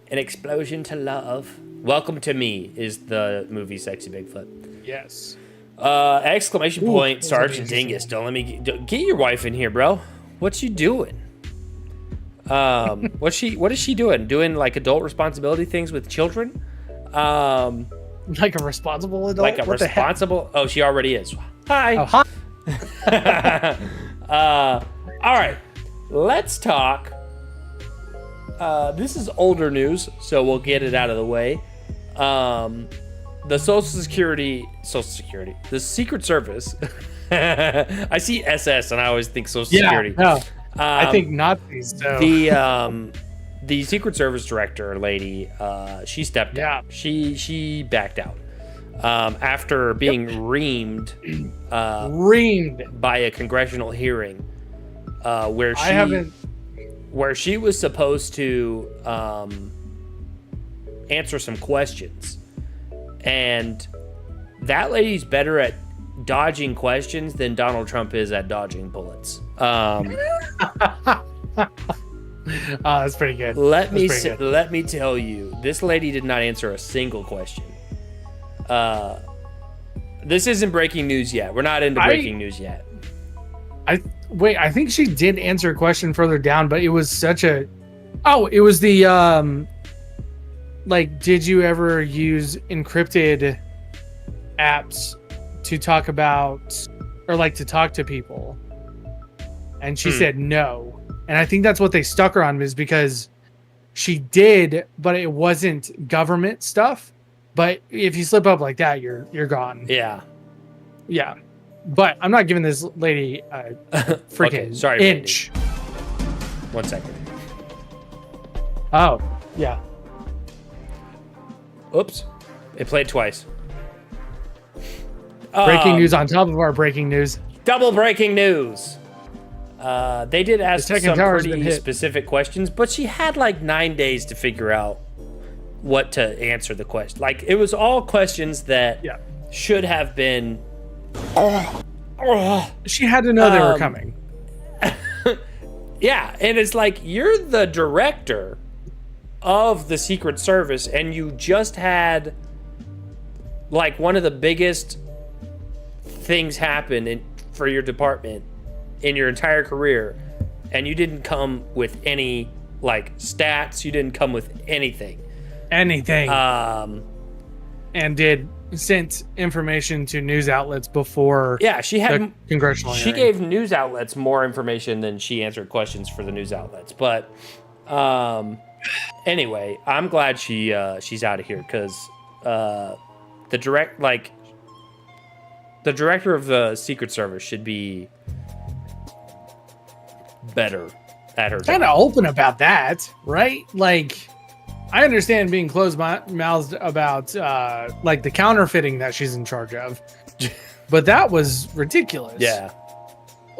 an explosion to love. Welcome to Me is the movie Sexy Bigfoot. Yes. Exclamation point, that's Sergeant amazing. Dingus. Don't let me get your wife in here, bro. What you doing? What is she doing? Doing like adult responsibility things with children? Like a responsible adult. Like a What the heck? responsible. Oh, she already is. Hi. Oh, hi. All right, let's talk. This is older news, so we'll get it out of the way. The the Secret Service. I see SS and I always think Social Security. No, I think Nazis. So. The Secret Service director lady, she stepped down. She backed out after being reamed by a congressional hearing where she was supposed to answer some questions, and that lady's better at dodging questions than Donald Trump is at dodging bullets. That's pretty good. Let me tell you, this lady did not answer a single question. This isn't breaking news yet. We're not into breaking news yet. I think she did answer a question further down, but it was such a. Oh, it was the like, did you ever use encrypted apps to talk about or like to talk to people? And she said no. And I think that's what they stuck her on, is because she did, but it wasn't government stuff. But if you slip up like that, you're gone. Yeah. Yeah. But I'm not giving this lady a freaking inch. Randy. 1 second. Oh, yeah. Oops. It played twice. Breaking news on top of our breaking news. Double breaking news. They did ask some pretty specific questions, but she had like 9 days to figure out what to answer the question. Like, it was all questions that should have been. She had to know they were coming. Yeah, and it's like, you're the director of the Secret Service, and you just had like one of the biggest things happen for your department in your entire career, and you didn't come with any like stats. You didn't come with anything. And sent information to news outlets before. Yeah, she had the congressional hearing. She gave news outlets more information than she answered questions for the news outlets. But anyway, I'm glad she's out of here, because the director of the Secret Service should be better at her job. Kind of open about that, right? Like, I understand being closed-mouthed about like the counterfeiting that she's in charge of, but that was ridiculous. Yeah,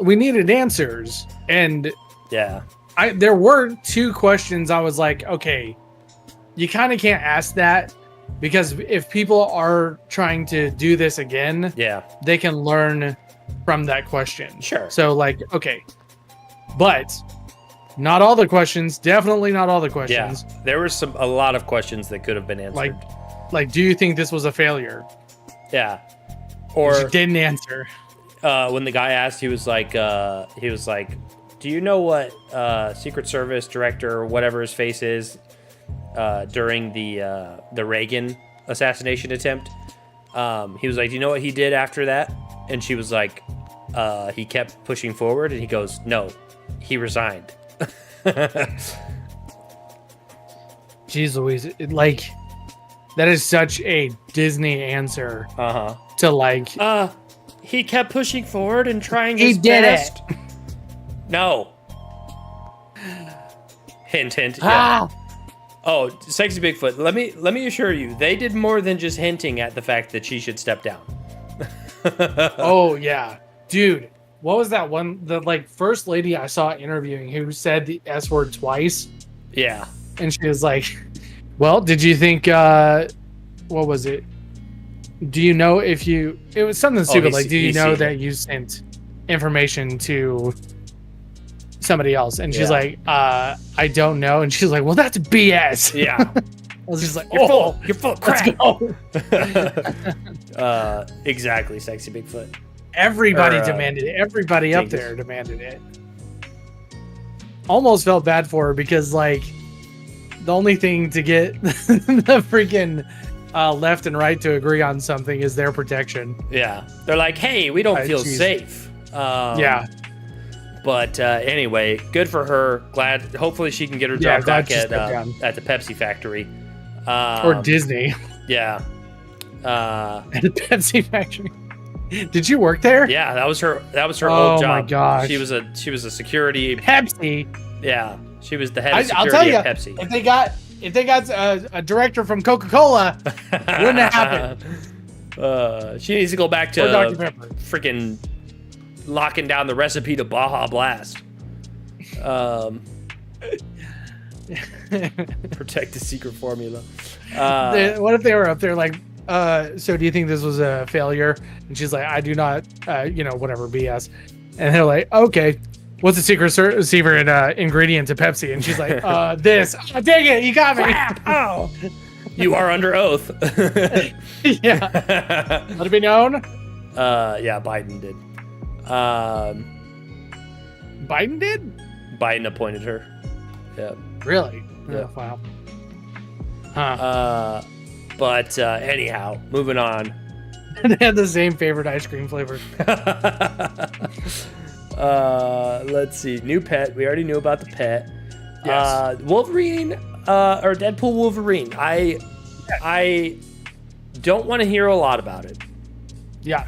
we needed answers, and there were 2 questions I was like, okay, you kind of can't ask that, because if people are trying to do this again, they can learn from that question. Sure. So like, okay, but not all the questions. Definitely not all the questions. Yeah, there were a lot of questions that could have been answered. Like, do you think this was a failure? Yeah. Or she didn't answer. When the guy asked, he was like, do you know what Secret Service director or whatever his face is during the Reagan assassination attempt? He was like, do you know what he did after that? And she was like, he kept pushing forward, and he goes, no, he resigned. Jeez Louise, like, that is such a Disney answer. To like, he kept pushing forward and trying his best. It. No. Hint, hint. Yeah. Oh, Sexy Bigfoot. Let me assure you, they did more than just hinting at the fact that she should step down. Oh yeah, dude. What was that one? The like first lady I saw interviewing who said the S word twice. Yeah. And she was like, well, did you think what was it? Do you know if you? It was something stupid like, do you know that you sent information to somebody else? And she's like, I don't know. And she's like, well, that's BS. Yeah. I was just like, you're full of crap. Let's go. Exactly, Sexy Bigfoot. Everybody demanded it. Everybody up there demanded it. Almost felt bad for her because, like, the only thing to get the freaking left and right to agree on something is their protection. Yeah. They're like, hey, we don't feel safe. Yeah. But anyway, good for her. Glad. Hopefully she can get her job back at the Pepsi factory. Or Disney. Yeah. At the Pepsi factory. Did you work there? Yeah, that was her Oh old job. my gosh. She was a security. Pepsi. Yeah, she was the head of security I'll tell you, at Pepsi. If they got a director from Coca-Cola, wouldn't have happened. She needs to go back to Dr. Pepper. Freaking locking down the recipe to Baja Blast. Protect the secret formula. What if they were up there like, so do you think this was a failure? And she's like, I do not, whatever, BS. And they're like, okay, what's the secret ingredient to Pepsi? And she's like, this. Oh, dang it, you got me. Oh, you are under oath. Yeah. Let it be known. Yeah, Biden did. Biden did? Biden appointed her. Yeah. Really? Yeah. Oh, wow. Huh. But anyhow, moving on. They had the same favorite ice cream flavor. Let's see. New pet. We already knew about the pet. Yes. Wolverine, or Deadpool Wolverine. I don't want to hear a lot about it. Yeah.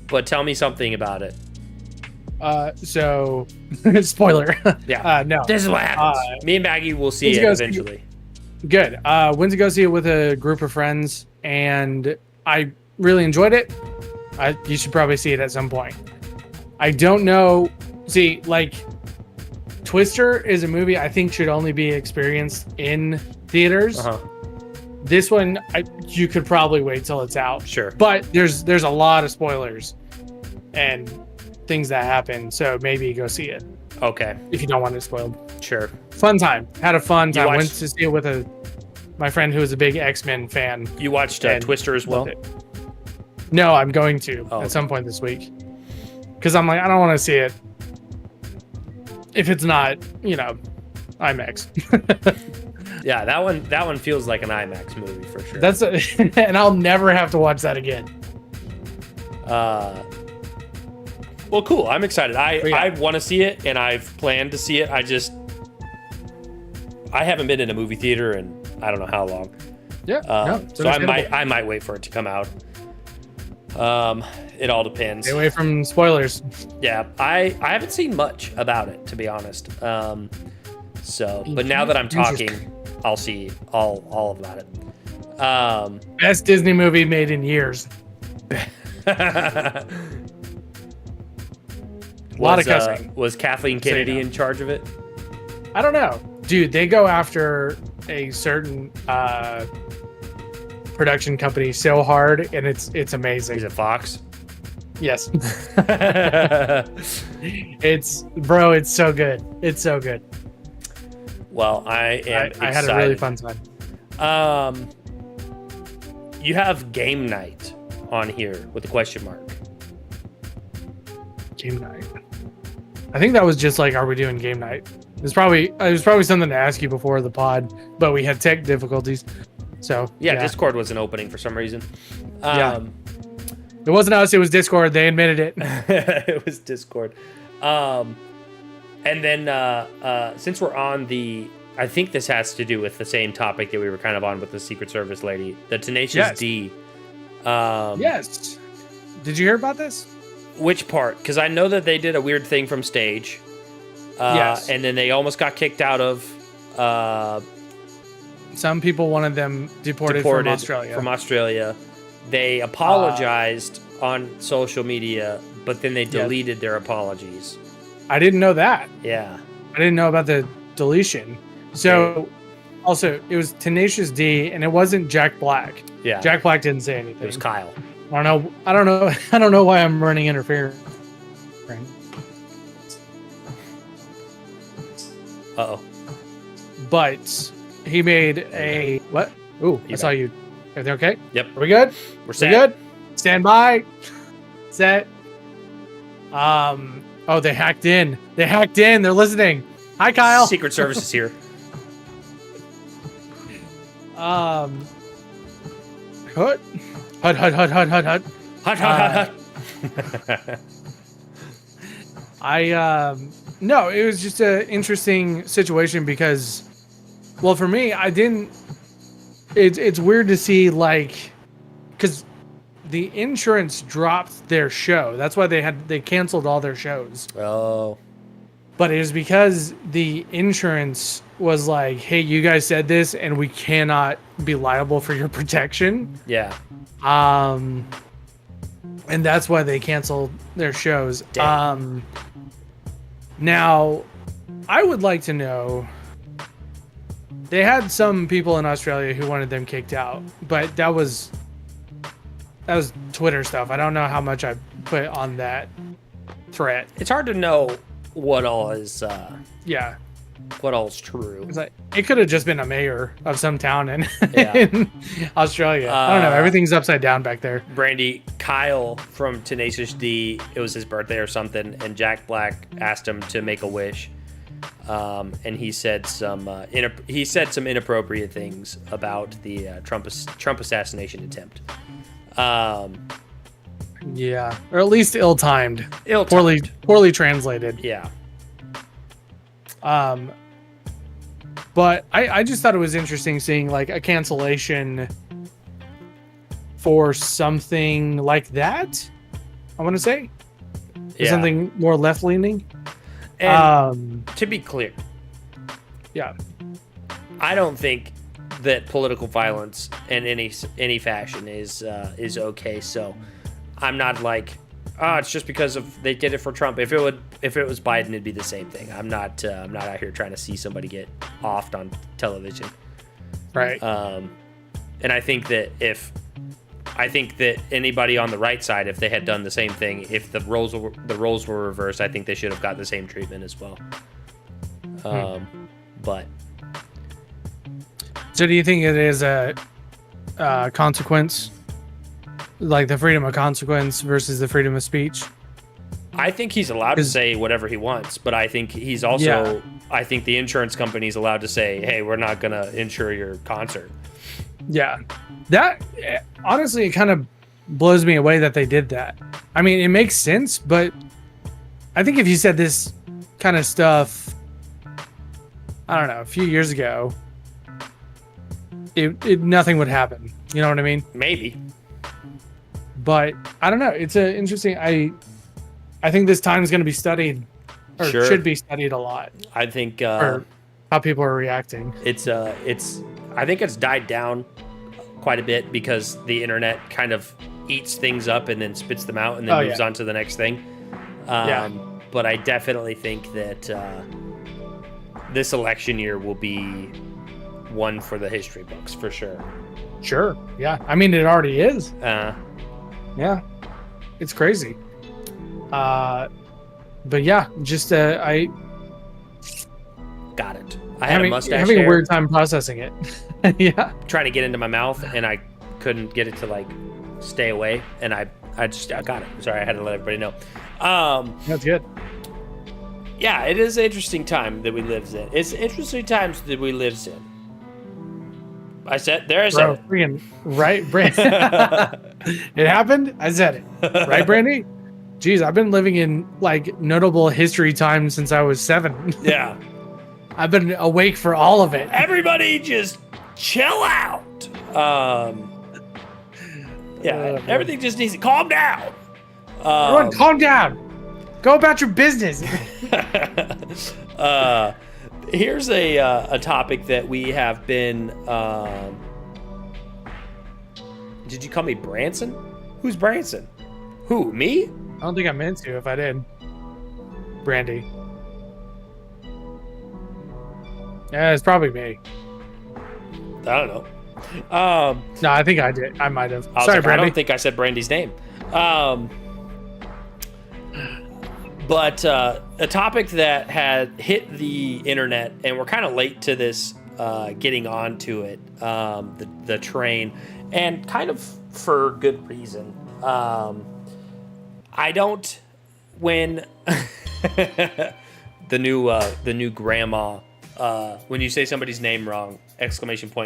But tell me something about it. So, spoiler. Yeah. No. This is what happens. Me and Maggie will see it eventually. Good. Went to go see it with a group of friends, and I really enjoyed it. You should probably see it at some point. I don't know. See, like, Twister is a movie I think should only be experienced in theaters. Uh-huh. This one, you could probably wait till it's out. Sure. But there's a lot of spoilers and things that happen, so maybe go see it. Okay. If you don't want it spoiled. Sure. Fun time. Had a fun time. Went to see it with my friend who is a big X-Men fan. You watched Twister as well? No, I'm going to at some point this week. Because I'm like, I don't want to see it if it's not, IMAX. Yeah, that one feels like an IMAX movie for sure. And I'll never have to watch that again. Well, cool. I'm excited. I want to see it, and I've planned to see it. I haven't been in a movie theater in I don't know how long. Yeah. So I might wait for it to come out. It all depends. Stay away from spoilers. Yeah, I haven't seen much about it, to be honest. But now that I'm talking, I'll see all about it. Best Disney movie made in years. A lot of cussing. Was Kathleen Kennedy in charge of it? I don't know. Dude, they go after a certain production company so hard, and it's amazing. Is it Fox? Yes. It's so good. It's so good. Well, I am excited. I had a really fun time. You have game night on here with a question mark. Game night. I think that was just like, are we doing game night? It was probably something to ask you before the pod, but we had tech difficulties. So yeah. Discord wasn't opening for some reason. It wasn't us, it was Discord. They admitted it. It was Discord. And then since we're on I think this has to do with the same topic that we were kind of on with the Secret Service lady, the Tenacious D. Yes. Did you hear about this? Which part? Because I know that they did a weird thing from stage. Yes. And then they almost got kicked out of... Some people wanted them deported from Australia. They apologized on social media, but then they deleted their apologies. I didn't know that. Yeah. I didn't know about the deletion. So Also, it was Tenacious D, and it wasn't Jack Black. Yeah. Jack Black didn't say anything. It was Kyle. I don't know why I'm running interference. Uh-oh. But he made a what? Ooh, I saw you. Everything okay? Yep. Are we good? We're set. We good? Stand by. Set. Oh, they hacked in. They're listening. Hi, Kyle. Secret Service is here. Hut. No, it was just an interesting situation because, well, for me, it's weird to see, like, because the insurance dropped their show. That's why they canceled all their shows. Oh. But it was because the insurance was like, hey, you guys said this and we cannot be liable for your protection. Yeah. And that's why they canceled their shows. Dang. Now, I would like to know, they had some people in Australia who wanted them kicked out, but that was Twitter stuff. I don't know how much I put on that thread. It's hard to know what all is Yeah. what all's true. It's like, it could have just been a mayor of some town in, Yeah. in Australia. I don't know. Everything's upside down back there. Brandy, Kyle from Tenacious D, it was his birthday or something, and Jack Black asked him to make a wish. And he said some inappropriate things about the Trump assassination attempt. Yeah, or at least ill-timed. Ill-timed. Poorly translated. Yeah. But I just thought it was interesting seeing like a cancellation for something like that. I want to say something more left-leaning. And to be clear, yeah, I don't think that political violence in any fashion is okay. So I'm not like, it's just because they did it for Trump. If it was Biden, it'd be the same thing. I'm not out here trying to see somebody get offed on television. right. And I think that anybody on the right side, if they had done the same thing, if the roles were reversed, I think they should have got the same treatment as well. But So do you think it is a consequence, like the freedom of consequence versus the freedom of speech? I think he's allowed to say whatever he wants, but I think he's also, I think the insurance company's allowed to say, hey, we're not going to insure your concert. Yeah. That, honestly, it kind of blows me away that they did that. I mean, it makes sense, but I think if you said this kind of stuff, I don't know, a few years ago, nothing would happen. You know what I mean? Maybe. But I don't know. It's a interesting. I think this time is going to be studied, or Sure. should be studied a lot, I think or how people are reacting. I think it's died down quite a bit because the internet kind of eats things up and then spits them out and then moves on to the next thing. But I definitely think that this election year will be one for the history books for sure. Sure. Yeah. I mean, it already is. Yeah, it's crazy. But yeah, just I got it. I had a mustache having hair. a weird time processing it. Yeah. Trying to get into my mouth and I couldn't get it to like stay away, and I got it. Sorry, I had to let everybody know. That's good. Yeah, it is an interesting time that we lived in. It's interesting times that we lived in. I said it. Freaking right, Brandy. It happened. I said it. Right, Brandy? Jeez, I've been living in like notable history times since I was 7. Yeah. I've been awake for all of it. Everybody just chill out. Everything just needs to calm down. Everyone, calm down. Go about your business. Here's a topic that we have been. Did you call me Branson? Who's Branson? Who? Me? I don't think I meant to. If I did, Brandy. Yeah, it's probably me. don't know. No, I think I did. I might have. I was Sorry, like, Brandy. I don't think I said Brandy's name. But a topic that had hit the internet, and we're kind of late to this getting onto it, the train, and kind of for good reason. I don't when the new grandma. When you say somebody's name wrong, !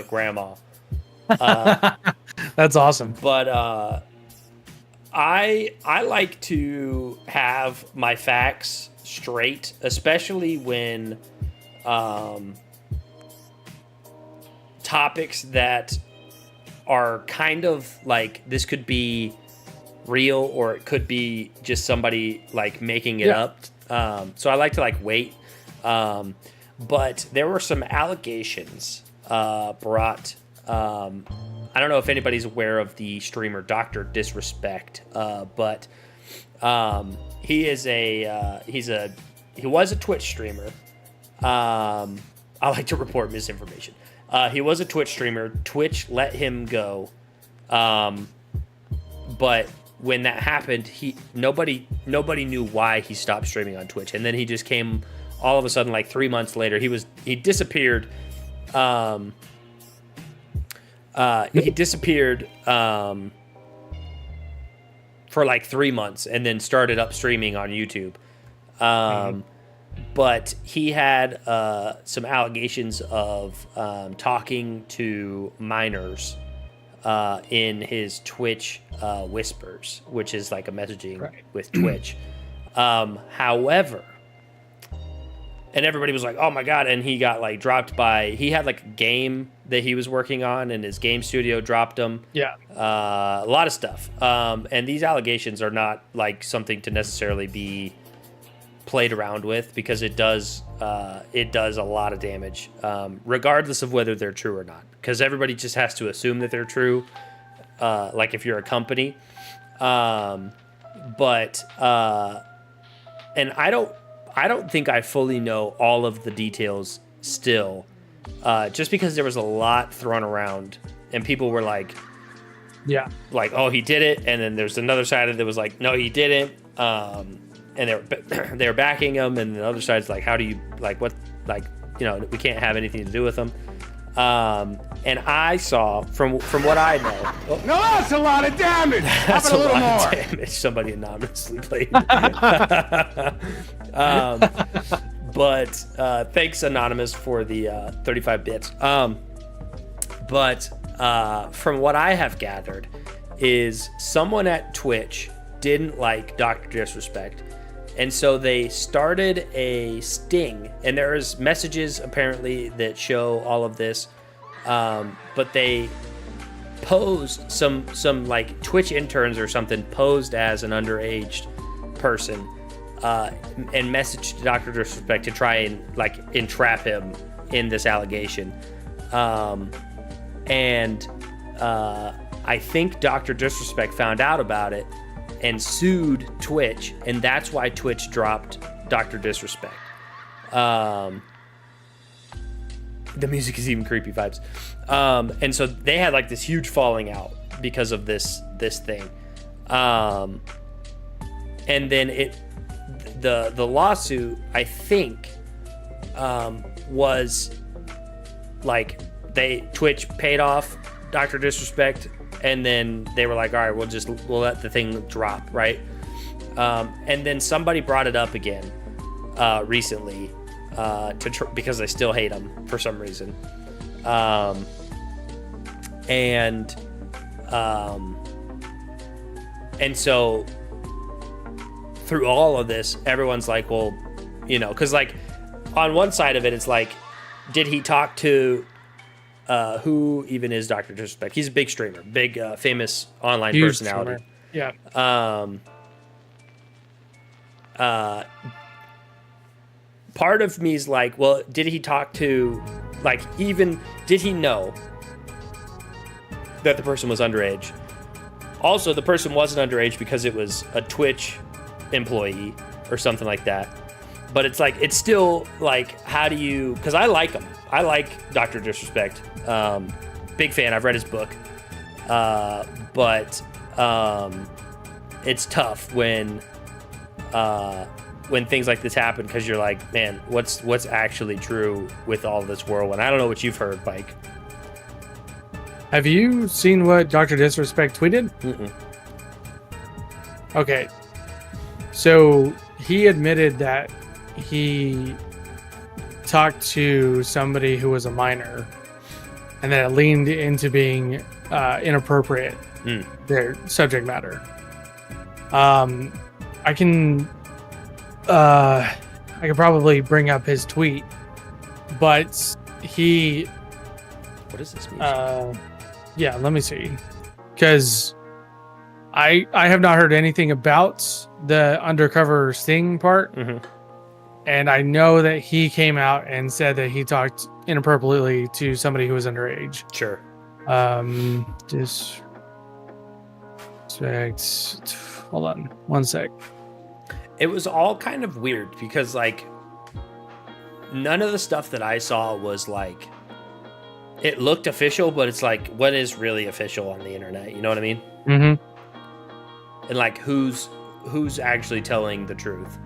Grandma. That's awesome. But I like to have my facts straight, especially when topics that are kind of like this could be real or it could be just somebody like making it up. So I like to like wait. But there were some allegations brought. I don't know if anybody's aware of the streamer Dr. Disrespect, but he was a Twitch streamer. I like to report misinformation. He was a Twitch streamer. Twitch let him go, but when that happened, nobody knew why he stopped streaming on Twitch, and then he just came all of a sudden, like 3 months later. He disappeared. He disappeared for like 3 months and then started up streaming on YouTube. But he had some allegations of talking to minors in his Twitch whispers, which is like a messaging with Twitch. However, and everybody was like, oh my God. And he got like dropped he had like a game that he was working on and his game studio dropped him. Yeah. A lot of stuff. And these allegations are not like something to necessarily be played around with because it does a lot of damage, regardless of whether they're true or not. Because everybody just has to assume that they're true. Like if you're a company. And I don't think I fully know all of the details still, just because there was a lot thrown around and people were like, oh, he did it. And then there's another side of it that was like, no, he didn't. And they were backing him. And the other side's like, how do you like what, like, we can't have anything to do with him. And I saw from what I know. Oh, no, that's a lot of damage. That's a lot of damage. Somebody anonymously played. But thanks, Anonymous, for the 35 bits. But from what I have gathered, is someone at Twitch didn't like Dr. Disrespect. And so they started a sting, and there's messages apparently that show all of this. But they posed some like Twitch interns or something posed as an underage person, and messaged Dr. Disrespect to try and like entrap him in this allegation. And I think Dr. Disrespect found out about it and sued Twitch, and that's why Twitch dropped Dr. Disrespect. The music is even creepy vibes. And so they had like this huge falling out because of this thing. And then the lawsuit, I think, was like Twitch paid off Dr. Disrespect, and then they were like, all right, we'll let the thing drop, right? And then somebody brought it up again recently because they still hate him for some reason. And so through all of this, everyone's like, well, because like on one side of it, it's like, did he talk to who even is Dr. Disrespect? He's a big streamer, big famous online huge personality. Streamer. Yeah. Part of me is like, well, did he talk to, like, even did he know that the person was underage? Also, the person wasn't underage because it was a Twitch employee or something like that. But it's like, it's still like, how do you, because I like him. I like Dr. Disrespect. Big fan. I've read his book. But it's tough when things like this happen, because you're like, man, what's actually true with all this whirlwind? I don't know what you've heard, Mike. Have you seen what Dr. Disrespect tweeted? Mm-mm. Okay. So he admitted that he talked to somebody who was a minor, and that it leaned into being inappropriate, their subject matter. I can probably bring up his tweet, but he... What does this mean? Yeah, let me see. Because I have not heard anything about the undercover sting part. Mm-hmm. And I know that he came out and said that he talked inappropriately to somebody who was underage. Sure. Hold on one sec. It was all kind of weird because, like, none of the stuff that I saw was like, it looked official, but it's like, what is really official on the internet? You know what I mean? Mm-hmm. And like, who's actually telling the truth?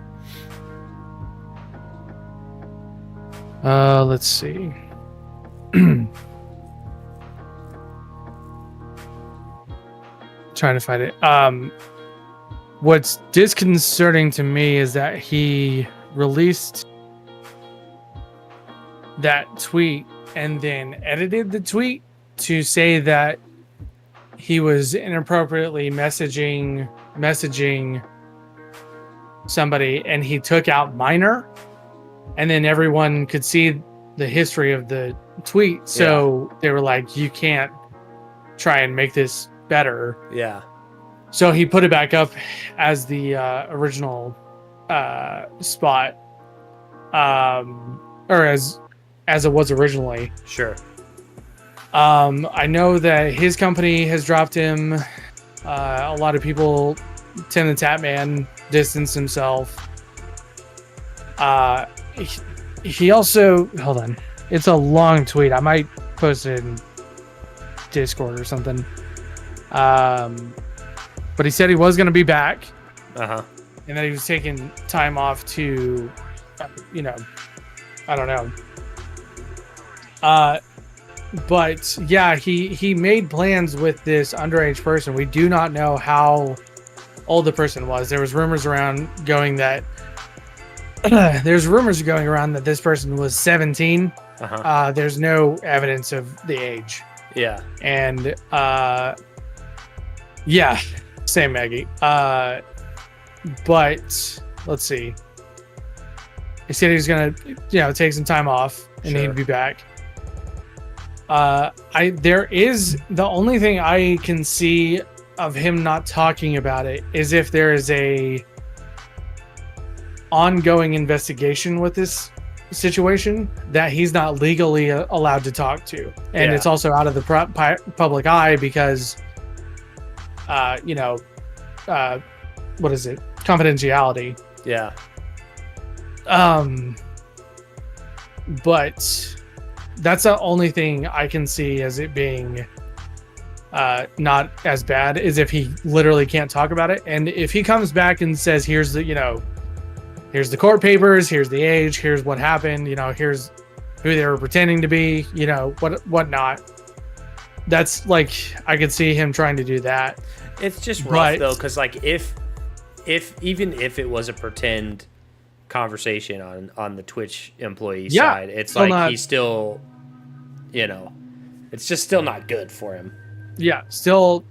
Let's see. Trying to find it. What's disconcerting to me is that he released that tweet and then edited the tweet to say that he was inappropriately messaging somebody, and he took out minor, and then everyone could see the history of the tweet. So they were like, you can't try and make this better. Yeah. So he put it back up as the original spot, or as it was originally. Sure. I know that his company has dropped him. A lot of people, Tim the Tatman, distanced himself. He also, hold on, it's a long tweet. I might post it in Discord or something. But he said he was going to be back. Uh-huh. And that he was taking time off to, I don't know. But yeah, he made plans with this underage person. We do not know how old the person was. There was rumors around going that this person was 17. Uh-huh. There's no evidence of the age. Yeah. And yeah, same Maggie. But let's see. He said he was gonna, take some time off and Sure. he'd be back. There is the only thing I can see of him not talking about it is if there is a ongoing investigation with this situation that he's not legally allowed to talk to, and it's also out of the public eye because, what is it? Confidentiality. Yeah. But that's the only thing I can see as it being not as bad is if he literally can't talk about it. And if he comes back and says, here's the court papers, here's the age, here's what happened, here's who they were pretending to be, whatnot. That's like, I could see him trying to do that. It's just rough though, because like if even if it was a pretend conversation on the Twitch employee side, it's like he's still, it's just still not good for him. Yeah, still,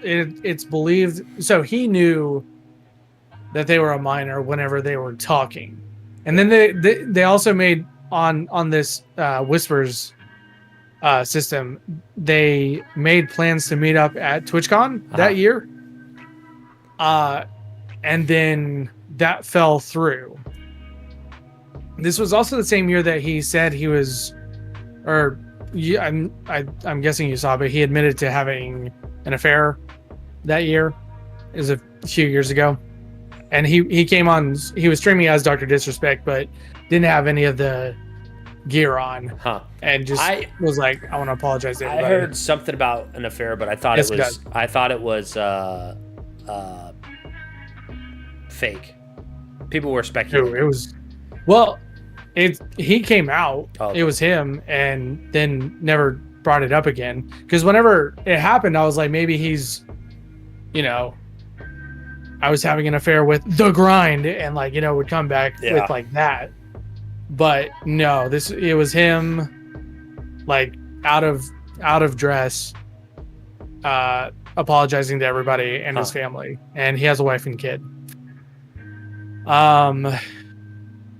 it's believed. So he knew that they were a minor whenever they were talking, and then they also made on this Whispers system. They made plans to meet up at TwitchCon that year, and then that fell through. This was also the same year that he said he was, or I'm guessing you saw, but he admitted to having an affair that year. It was a few years ago. and he came on. He was streaming as Dr. Disrespect, but didn't have any of the gear on, and just was like, I want to apologize to everybody. I heard something about an affair, but I thought it was fake. People were speculating. It was, well, he came out. Oh, okay. It was him, and then never brought it up again. Because whenever it happened, I was like, maybe he's, I was having an affair with the grind, and like, would come back with like that. But no, it was him, like out of dress, apologizing to everybody and his family, and he has a wife and kid.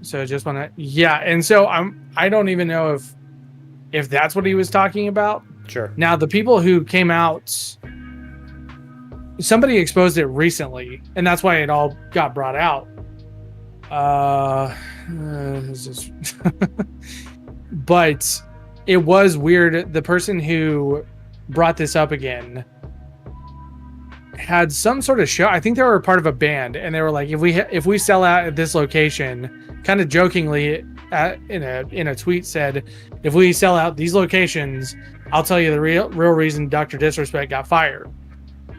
So just want to, and so I don't even know if that's what he was talking about. Sure. Now the people who came out, somebody exposed it recently, and that's why it all got brought out. But it was weird. The person who brought this up again had some sort of show. I think they were part of a band, and they were like, if we sell out at this location, kind of jokingly in a tweet said, if we sell out these locations, I'll tell you the real reason Dr. Disrespect got fired.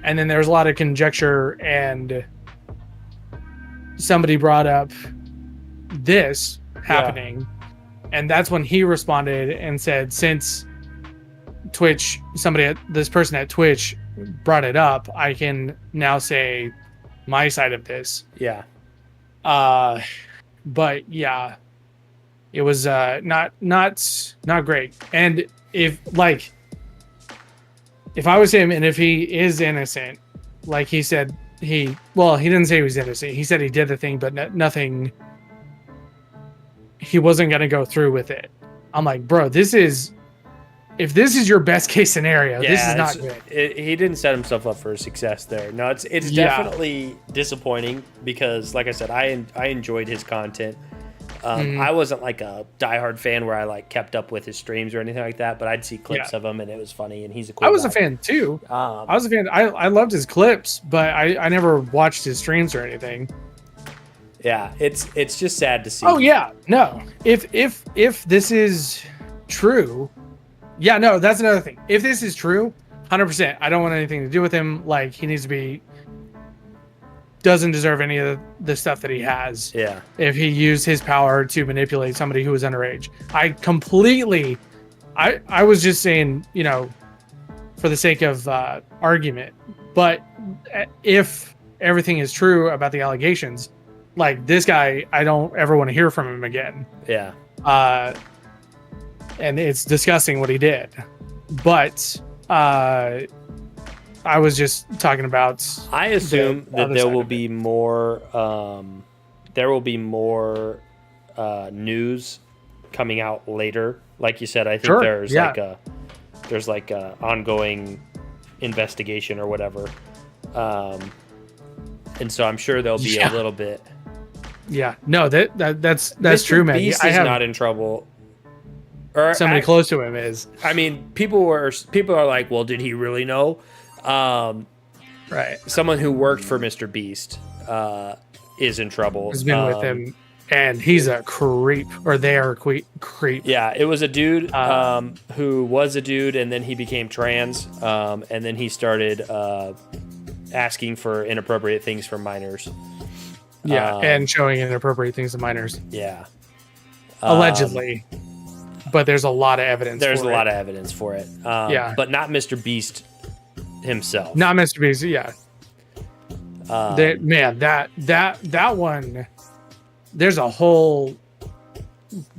And then there was a lot of conjecture, and somebody brought up this happening, and that's when he responded and said, since Twitch, this person at Twitch brought it up, I can now say my side of this. But yeah, it was not great. And if I was him, and if he is innocent, like he said, he didn't say he was innocent. He said he did the thing, but nothing. He wasn't going to go through with it. I'm like, bro, if this is your best case scenario, this is not good. He didn't set himself up for success there. No, it's definitely disappointing because, like I said, I enjoyed his content. I wasn't like a diehard fan where I like kept up with his streams or anything like that, but I'd see clips of him and it was funny, and he's a cool I was guy. a fan too. I was a fan. I loved his clips, but I never watched his streams or anything. Yeah, it's just sad to see. Oh yeah, no. If this is true, that's another thing. If this is true, 100%, I don't want anything to do with him. Like, he doesn't deserve any of the stuff that he has. Yeah. If he used his power to manipulate somebody who was underage. I was just saying, for the sake of argument, but if everything is true about the allegations, like this guy, I don't ever want to hear from him again. Yeah. And it's disgusting what he did. But I was just talking about. I assume that there will be more. There will be more news coming out later. Like you said, I think there's like a ongoing investigation or whatever, and so I'm sure there'll be a little bit. Yeah, no, that's Mr. true, man. Beast is not in trouble. Or somebody close to him is. I mean, people are like, well, did he really know? Right. Someone who worked for Mr. Beast is in trouble. Has been with him, and he's a creep, or they are a creep. Yeah, it was a dude who was a dude, and then he became trans, and then he started asking for inappropriate things from minors. Yeah, and showing inappropriate things to minors. Yeah. Allegedly. But there's a lot of evidence There's a lot of evidence for it. But not Mr. Beast himself. Not Mr. Beast, yeah. That one, there's a whole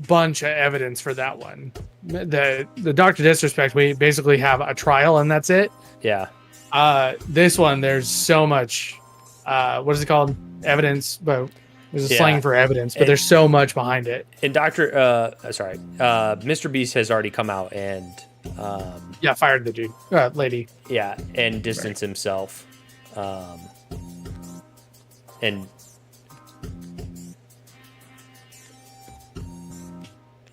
bunch of evidence for that one. The Dr. Disrespect, we basically have a trial and that's it. Yeah. This one, there's so much, what is it called? Evidence, but there's a slang for evidence, but there's so much behind it. And Mr. Beast has already come out and fired the dude, lady. Yeah, and distanced himself. And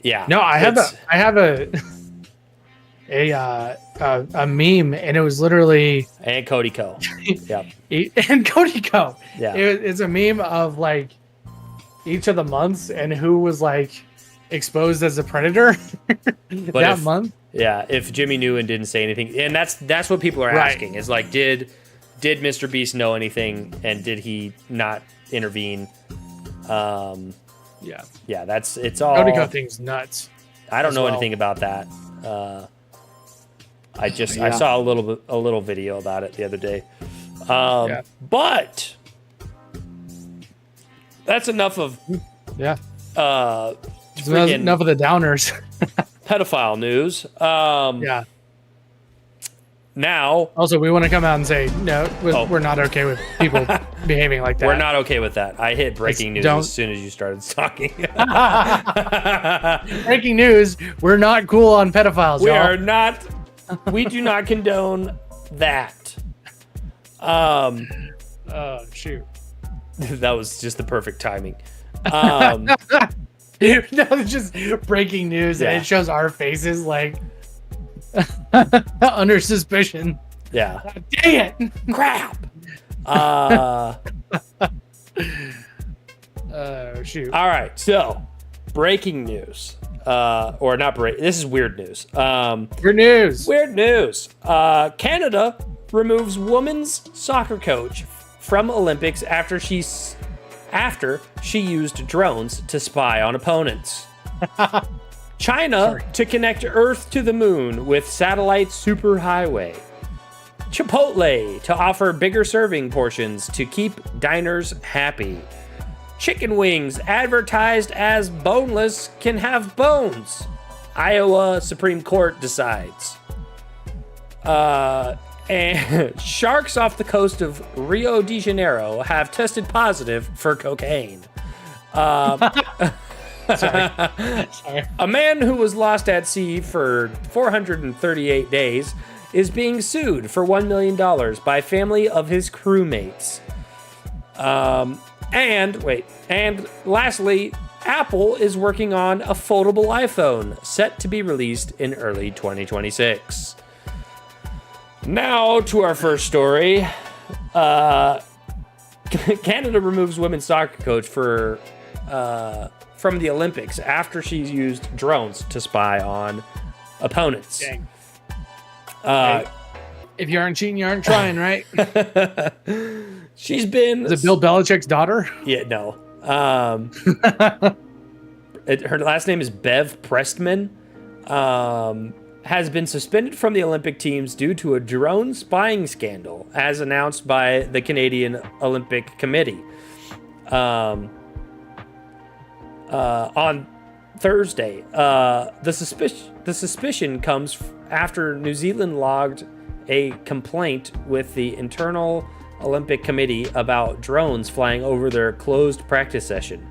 yeah. No, I have a a meme, and it was literally And Cody Co. Yep. and Cody Co. Yeah. It's a meme of like each of the months and who was like exposed as a predator that month. Yeah, if Jimmy knew and didn't say anything, and that's what people are asking is like, did Mr. Beast know anything, and did he not intervene? Yeah, it's all. Cody Co thing's nuts. I don't know anything about that. I saw a little video about it the other day. But that's enough of enough of the downers. Pedophile news. Now, also, we want to come out and say no. We're not okay with people behaving like that. We're not okay with that. I hit breaking news as soon as you started talking. Breaking news: we're not cool on pedophiles. We y'all. are not. We do not condone that. Oh shoot! That was just the perfect timing. No, it's just breaking news, and it shows our faces like under suspicion. Yeah. Dang it! Crap. Shoot. All right. So, breaking news. Or not break. This is weird news. Weird news. Weird news. Canada removes women's soccer coach from Olympics after she used drones to spy on opponents. China to connect Earth to the moon with satellite superhighway. Chipotle to offer bigger serving portions to keep diners happy. Chicken wings advertised as boneless can have bones. Iowa Supreme Court decides. And sharks off the coast of Rio de Janeiro have tested positive for cocaine. Sorry. A man who was lost at sea for 438 days is being sued for $1 million by family of his crewmates. And lastly, Apple is working on a foldable iPhone set to be released in early 2026. Now to our first story. Canada removes women's soccer coach from the Olympics after she used drones to spy on opponents. Dang. Hey, if you aren't cheating, you aren't trying, right? She's been... Is it Bill Belichick's daughter? Yeah, no. Her last name is Bev Prestman. Has been suspended from the Olympic teams due to a drone spying scandal, as announced by the Canadian Olympic Committee. On Thursday, the suspicion comes after New Zealand logged a complaint with the Internal Olympic Committee about drones flying over their closed practice session.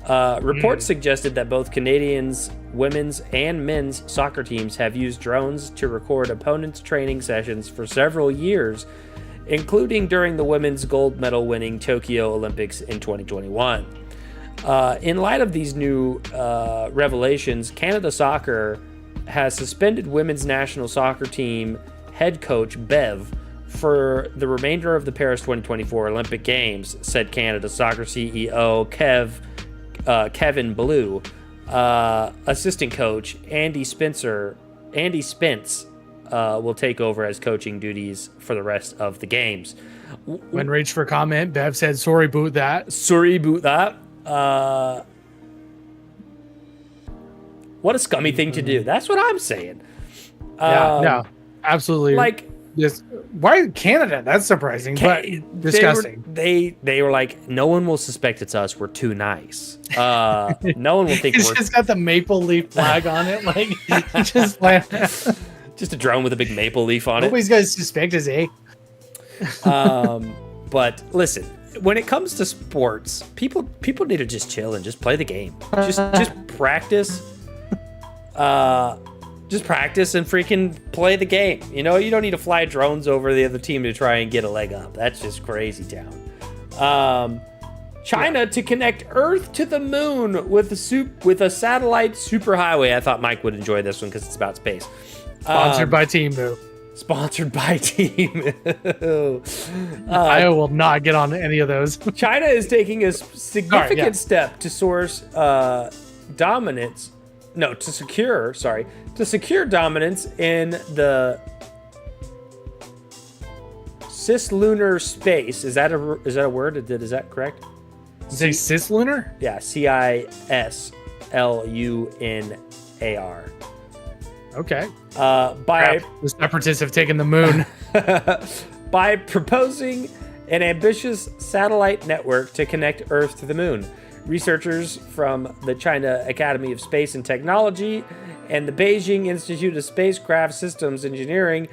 Reports suggested that both Canadians' women's and men's soccer teams have used drones to record opponents' training sessions for several years, including during the women's gold medal winning Tokyo Olympics in 2021. In light of these new revelations, Canada Soccer has suspended women's national soccer team head coach Bev for the remainder of the Paris 2024 Olympic Games, said Canada Soccer CEO Kevin Blue. Assistant coach Andy Spence will take over as coaching duties for the rest of the games. When reached for comment, Bev said, "Sorry, boot that." Sorry, boot that. What a scummy thing to do. That's what I'm saying. No, absolutely. Like, just why Canada? That's surprising, but disgusting. They were like, no one will suspect it's us. We're too nice. No one will think It's we're just got the maple leaf flag on it, like just like just a drone with a big maple leaf on it. nobody's gonna suspect us, eh? But listen, when it comes to sports, people need to just chill and just play the game. Just practice. Just practice and freaking play the game. You know, you don't need to fly drones over the other team to try and get a leg up. That's just crazy town. China to connect Earth to the moon with a satellite superhighway. I thought Mike would enjoy this one because it's about space. Sponsored by Temu. Sponsored by Team. I will not get on any of those. China is taking a significant yeah. step to source dominance. No, to secure dominance in the cislunar space. Is that a word? Is that correct? Say cislunar? Yeah, CISLUNAR. Okay. By The separatists have taken the moon. by proposing an ambitious satellite network to connect Earth to the moon. Researchers from the China Academy of Space and Technology and the Beijing Institute of Spacecraft Systems Engineering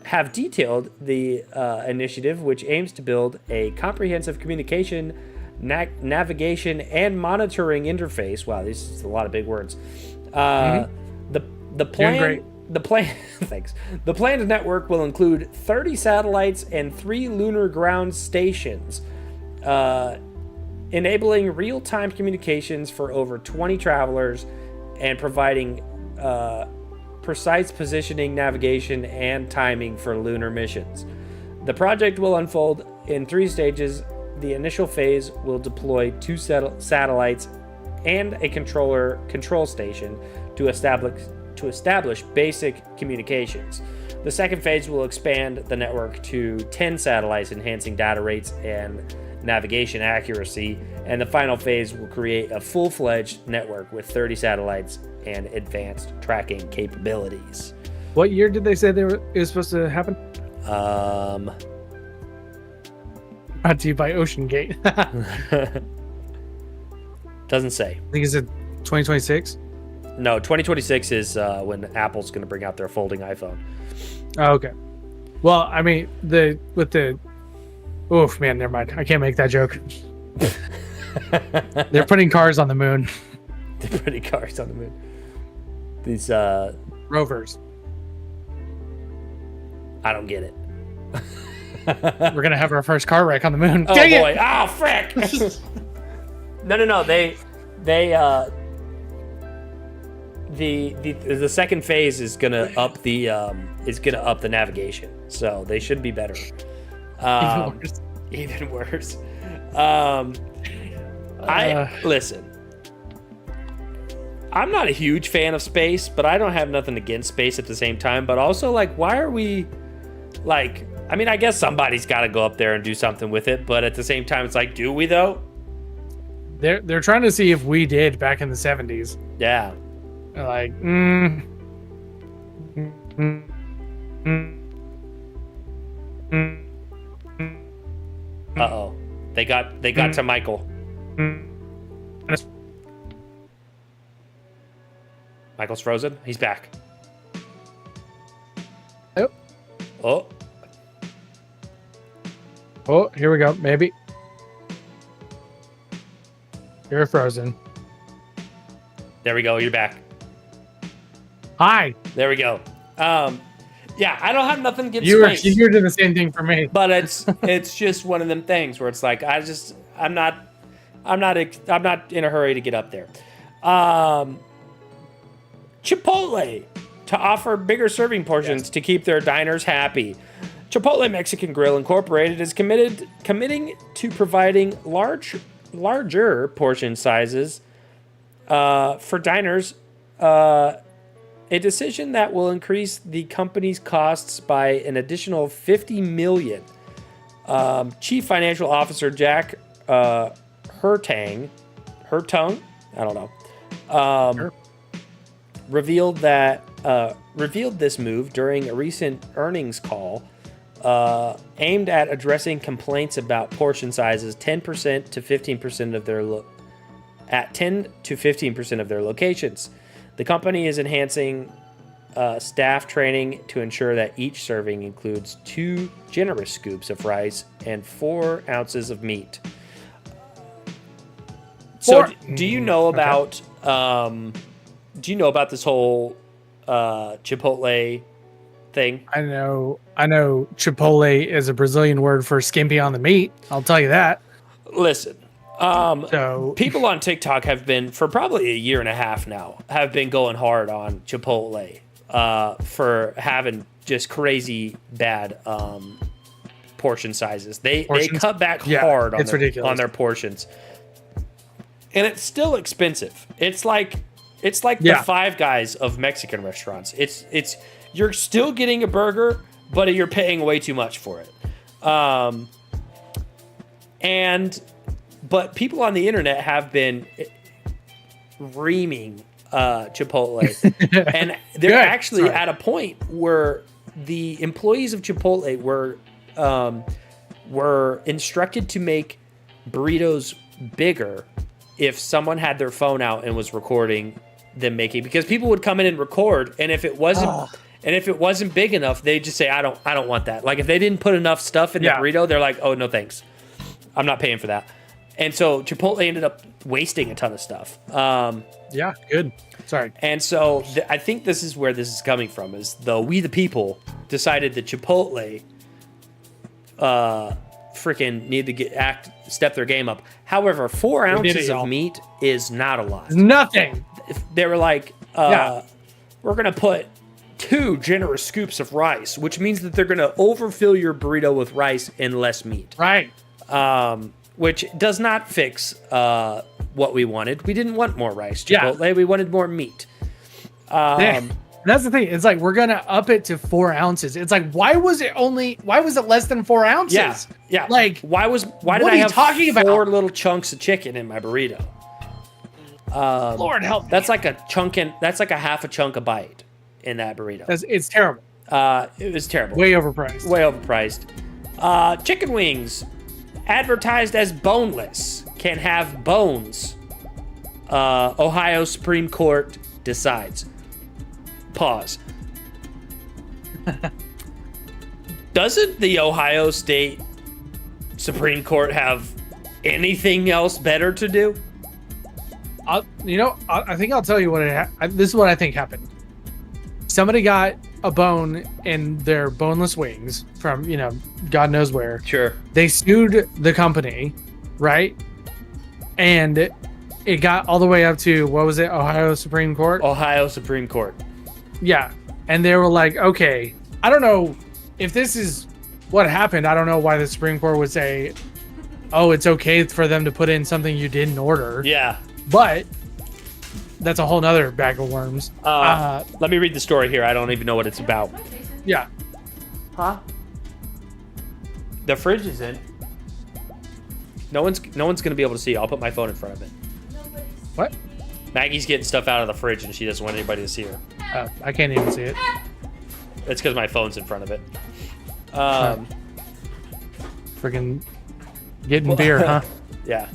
have detailed the initiative, which aims to build a comprehensive communication, navigation, and monitoring interface. Wow, this is a lot of big words. The plan. Thanks. The planned network will include 30 satellites and 3 lunar ground stations, enabling real-time communications for over 20 travelers and providing precise positioning, navigation, and timing for lunar missions. The project will unfold in 3 stages. The initial phase will deploy 2 satellites and a control station to establish basic communications. The second phase will expand the network to 10 satellites, enhancing data rates and navigation accuracy. And the final phase will create a full-fledged network with 30 satellites and advanced tracking capabilities. What year did they say it was supposed to happen? Brought to you by Ocean Gate. Doesn't say. I think it's 2026. No, 2026 is when Apple's going to bring out their folding iPhone. Oh, okay. Well, I mean, oof, man, never mind. I can't make that joke. They're putting cars on the moon. They're putting cars on the moon. These rovers. I don't get it. We're gonna have our first car wreck on the moon. Oh Dang boy! it! Oh frick! No. The second phase is gonna up the navigation, so they should be better. Even worse. Listen. I'm not a huge fan of space, but I don't have nothing against space at the same time. But also, like, why are we, like? I mean, I guess somebody's got to go up there and do something with it, but at the same time, it's like, do we though? They're trying to see if we did back in the 70s. Yeah. They're like, Uh-oh. They got to Michael. Michael's frozen. He's back. Oh. Oh, here we go. Maybe. You're frozen. There we go. You're back. Hi. There we go. Yeah, I don't have nothing against space. You did the same thing for me. But it's just one of them things where it's like I'm not in a hurry to get up there. Chipotle to offer bigger serving portions to keep their diners happy. Chipotle Mexican Grill Incorporated is committing to providing larger portion sizes for diners. A decision that will increase the company's costs by an additional $50 million. Chief Financial Officer Jack Hertung, I don't know, revealed this move during a recent earnings call aimed at addressing complaints about portion sizes 10% to 15% of their 10 to 15% of their locations. The company is enhancing staff training to ensure that each serving includes 2 generous scoops of rice and 4 ounces of meat. So, do you know about this whole Chipotle thing? I know Chipotle is a Brazilian word for skimpy on the meat. I'll tell you that. Listen, So People on TikTok have been, for probably a year and a half now, have been going hard on Chipotle for having just crazy bad portion sizes. They cut back hard on their portions. And it's still expensive. It's like the Five Guys of Mexican restaurants. It's you're still getting a burger, but you're paying way too much for it. But people on the internet have been reaming Chipotle, and they're actually at a point where the employees of Chipotle were instructed to make burritos bigger if someone had their phone out and was recording them making, because people would come in and record, and if it wasn't big enough, they'd just say, I don't want that. Like if they didn't put enough stuff in the burrito, they're like, oh no thanks, I'm not paying for that. And so Chipotle ended up wasting a ton of stuff. Good. Sorry. And so I think this is where this is coming from, is we the people decided that Chipotle freaking need to step their game up. However, 4 ounces of meat is not a lot. Nothing. They were like, we're going to put 2 generous scoops of rice, which means that they're going to overfill your burrito with rice and less meat. Right. Which does not fix what we wanted. We didn't want more rice, Chipotle. We wanted more meat. That's the thing. It's like, we're going to up it to 4 ounces. It's like, why was it less than 4 ounces? Yeah. Like, why did I have 4 little chunks of chicken in my burrito? Lord help me. That's like a half a chunk a bite in that burrito. It's terrible. It was terrible. Way overpriced. Chicken wings advertised as boneless can have bones. Ohio Supreme Court decides. Pause. Doesn't the Ohio State Supreme Court have anything else better to do? I think I'll tell you what this is what I think happened. Somebody got a bone in their boneless wings from, God knows where. Sure. They sued the company, right? And it got all the way up to, what was it, Ohio Supreme Court? Ohio Supreme Court. Yeah. And they were like, okay, I don't know if this is what happened. I don't know why the Supreme Court would say, oh, it's okay for them to put in something you didn't order. Yeah. But that's a whole nother bag of worms. Let me read the story here. I don't even know what it's about. Yeah. Huh? The fridge is in. No one's gonna be able to see. I'll put my phone in front of it. What? Maggie's getting stuff out of the fridge and she doesn't want anybody to see her. I can't even see it. It's because my phone's in front of it. Freaking getting beer, huh? Yeah.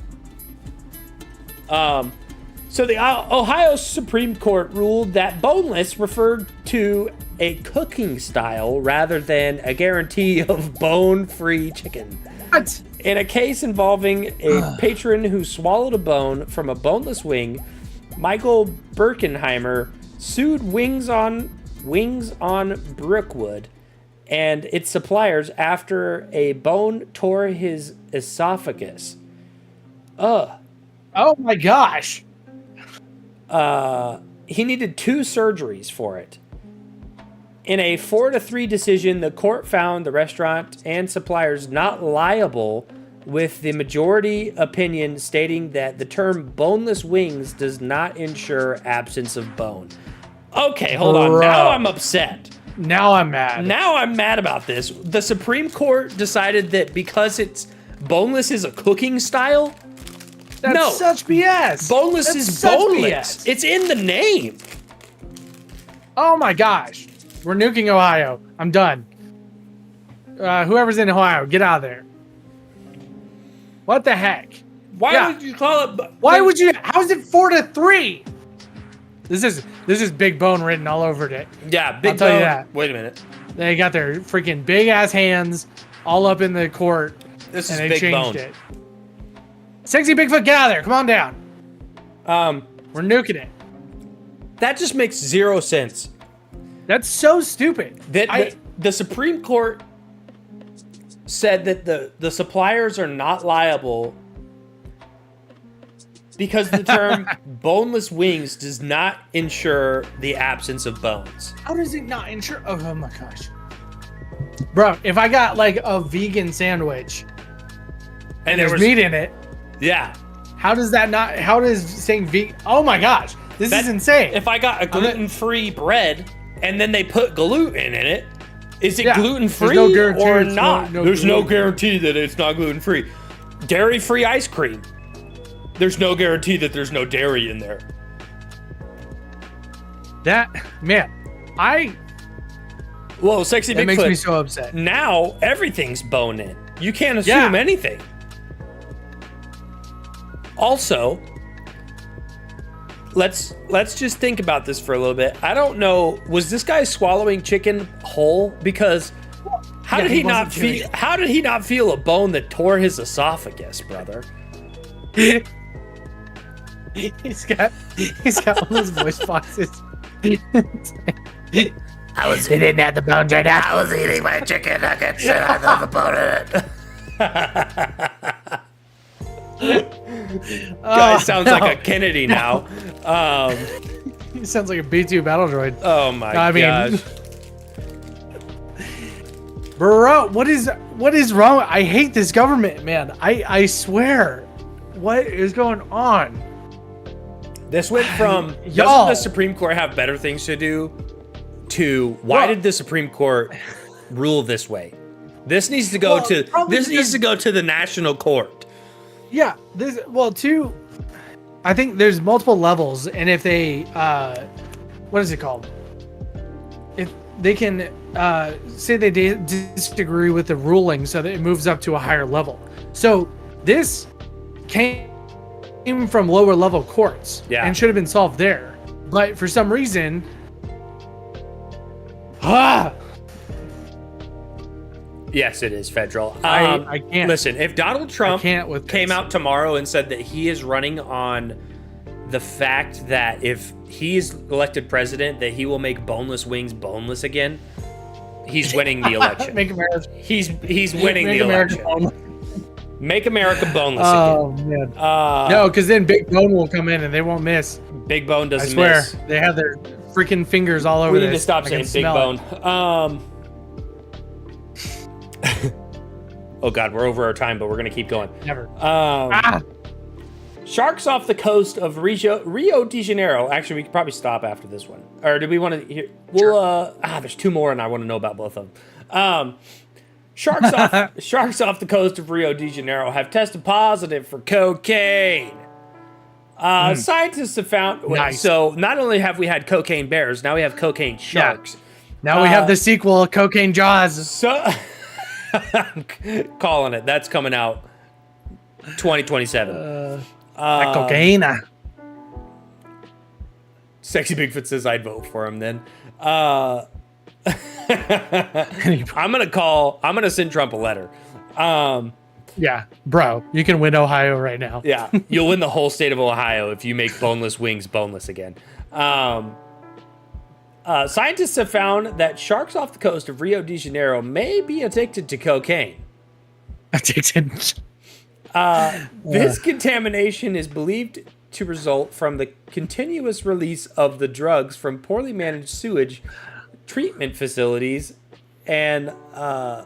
So the Ohio Supreme Court ruled that boneless referred to a cooking style rather than a guarantee of bone-free chicken. What? In a case involving a patron who swallowed a bone from a boneless wing, Michael Birkenheimer sued Wings on Brookwood and its suppliers after a bone tore his esophagus. Oh my gosh. He needed 2 surgeries for it. In a 4-3 decision, the court found the restaurant and suppliers not liable, with the majority opinion stating that the term boneless wings does not ensure absence of bone. Okay, hold on. Now I'm upset. Now I'm mad. Now I'm mad about this. The Supreme Court decided that because it's boneless is a cooking style. That's such BS. Boneless is boneless. BS. It's in the name. Oh my gosh. We're nuking Ohio. I'm done. Whoever's in Ohio, get out of there. What the heck? Why would you call it? Why would you? How is it 4-3? This is big bone written all over it. Yeah, big I'll tell you that. Wait a minute. They got their freaking big ass hands all up in the court. This is and big they bone. changed it. Sexy Bigfoot, get out of there. Come on down. We're nuking it. That just makes 0 sense. That's so stupid. The Supreme Court said that the suppliers are not liable Because the term boneless wings does not ensure the absence of bones. How does it not ensure? Oh my gosh. Bro, if I got like a vegan sandwich and there's meat in it, yeah. How does that not? How does saying vegan? Oh my gosh, this is insane. If I got a gluten-free bread and then they put gluten in it, is it gluten-free or not? There's no guarantee that it's not gluten-free. Dairy-free ice cream. There's no guarantee that there's no dairy in there. That man, Whoa, Sexy Bigfoot. That makes me so upset. Now everything's bone in. You can't assume anything. Also, let's just think about this for a little bit. I don't know, was this guy swallowing chicken whole? Because how did he not feel a bone that tore his esophagus, brother? He's got all those voice boxes. I was eating at the bone right now. I was eating my chicken nuggets and I thought the bone in it. Guy sounds like a Kennedy now. He sounds like a B2 battle droid. Oh my gosh. Bro, what is wrong? I hate this government, man. I swear. What is going on? This went from doesn't the Supreme Court have better things to do to why did the Supreme Court rule this way? This needs to go to the national court. Yeah, I think there's multiple levels, and if they what is it called? If they can say they disagree with the ruling so that it moves up to a higher level. So this came from lower level courts and should have been solved there. But for some reason, yes, it is federal. I can't. Listen, if Donald Trump came out tomorrow and said that he is running on the fact that if he's elected president, that he will make boneless wings boneless again, he's winning the election. Make America. He's winning the election. Make America boneless again. Man. No, because then Big Bone will come in and they won't miss. Big Bone doesn't miss. miss. They have their freaking fingers all over. We need to stop saying Big Bone. Oh God, we're over our time, but we're gonna keep going. Never. Sharks off the coast of Rio de Janeiro. Actually, we could probably stop after this one. Or do we want to hear? We'll. There's two more, and I want to know about both of them. Sharks off the coast of Rio de Janeiro have tested positive for cocaine. Scientists have found. Nice. So not only have we had cocaine bears, now we have cocaine sharks. Yeah. Now we have the sequel, Cocaine Jaws. So I'm calling it. That's coming out 2027. Cocaine. Sexy Bigfoot says I'd vote for him then. I'm gonna send Trump a letter. Yeah, bro, you can win Ohio right now. Yeah, you'll win the whole state of Ohio if you make boneless wings boneless again. Scientists have found that sharks off the coast of Rio de Janeiro may be addicted to cocaine. This contamination is believed to result from the continuous release of the drugs from poorly managed sewage treatment facilities and I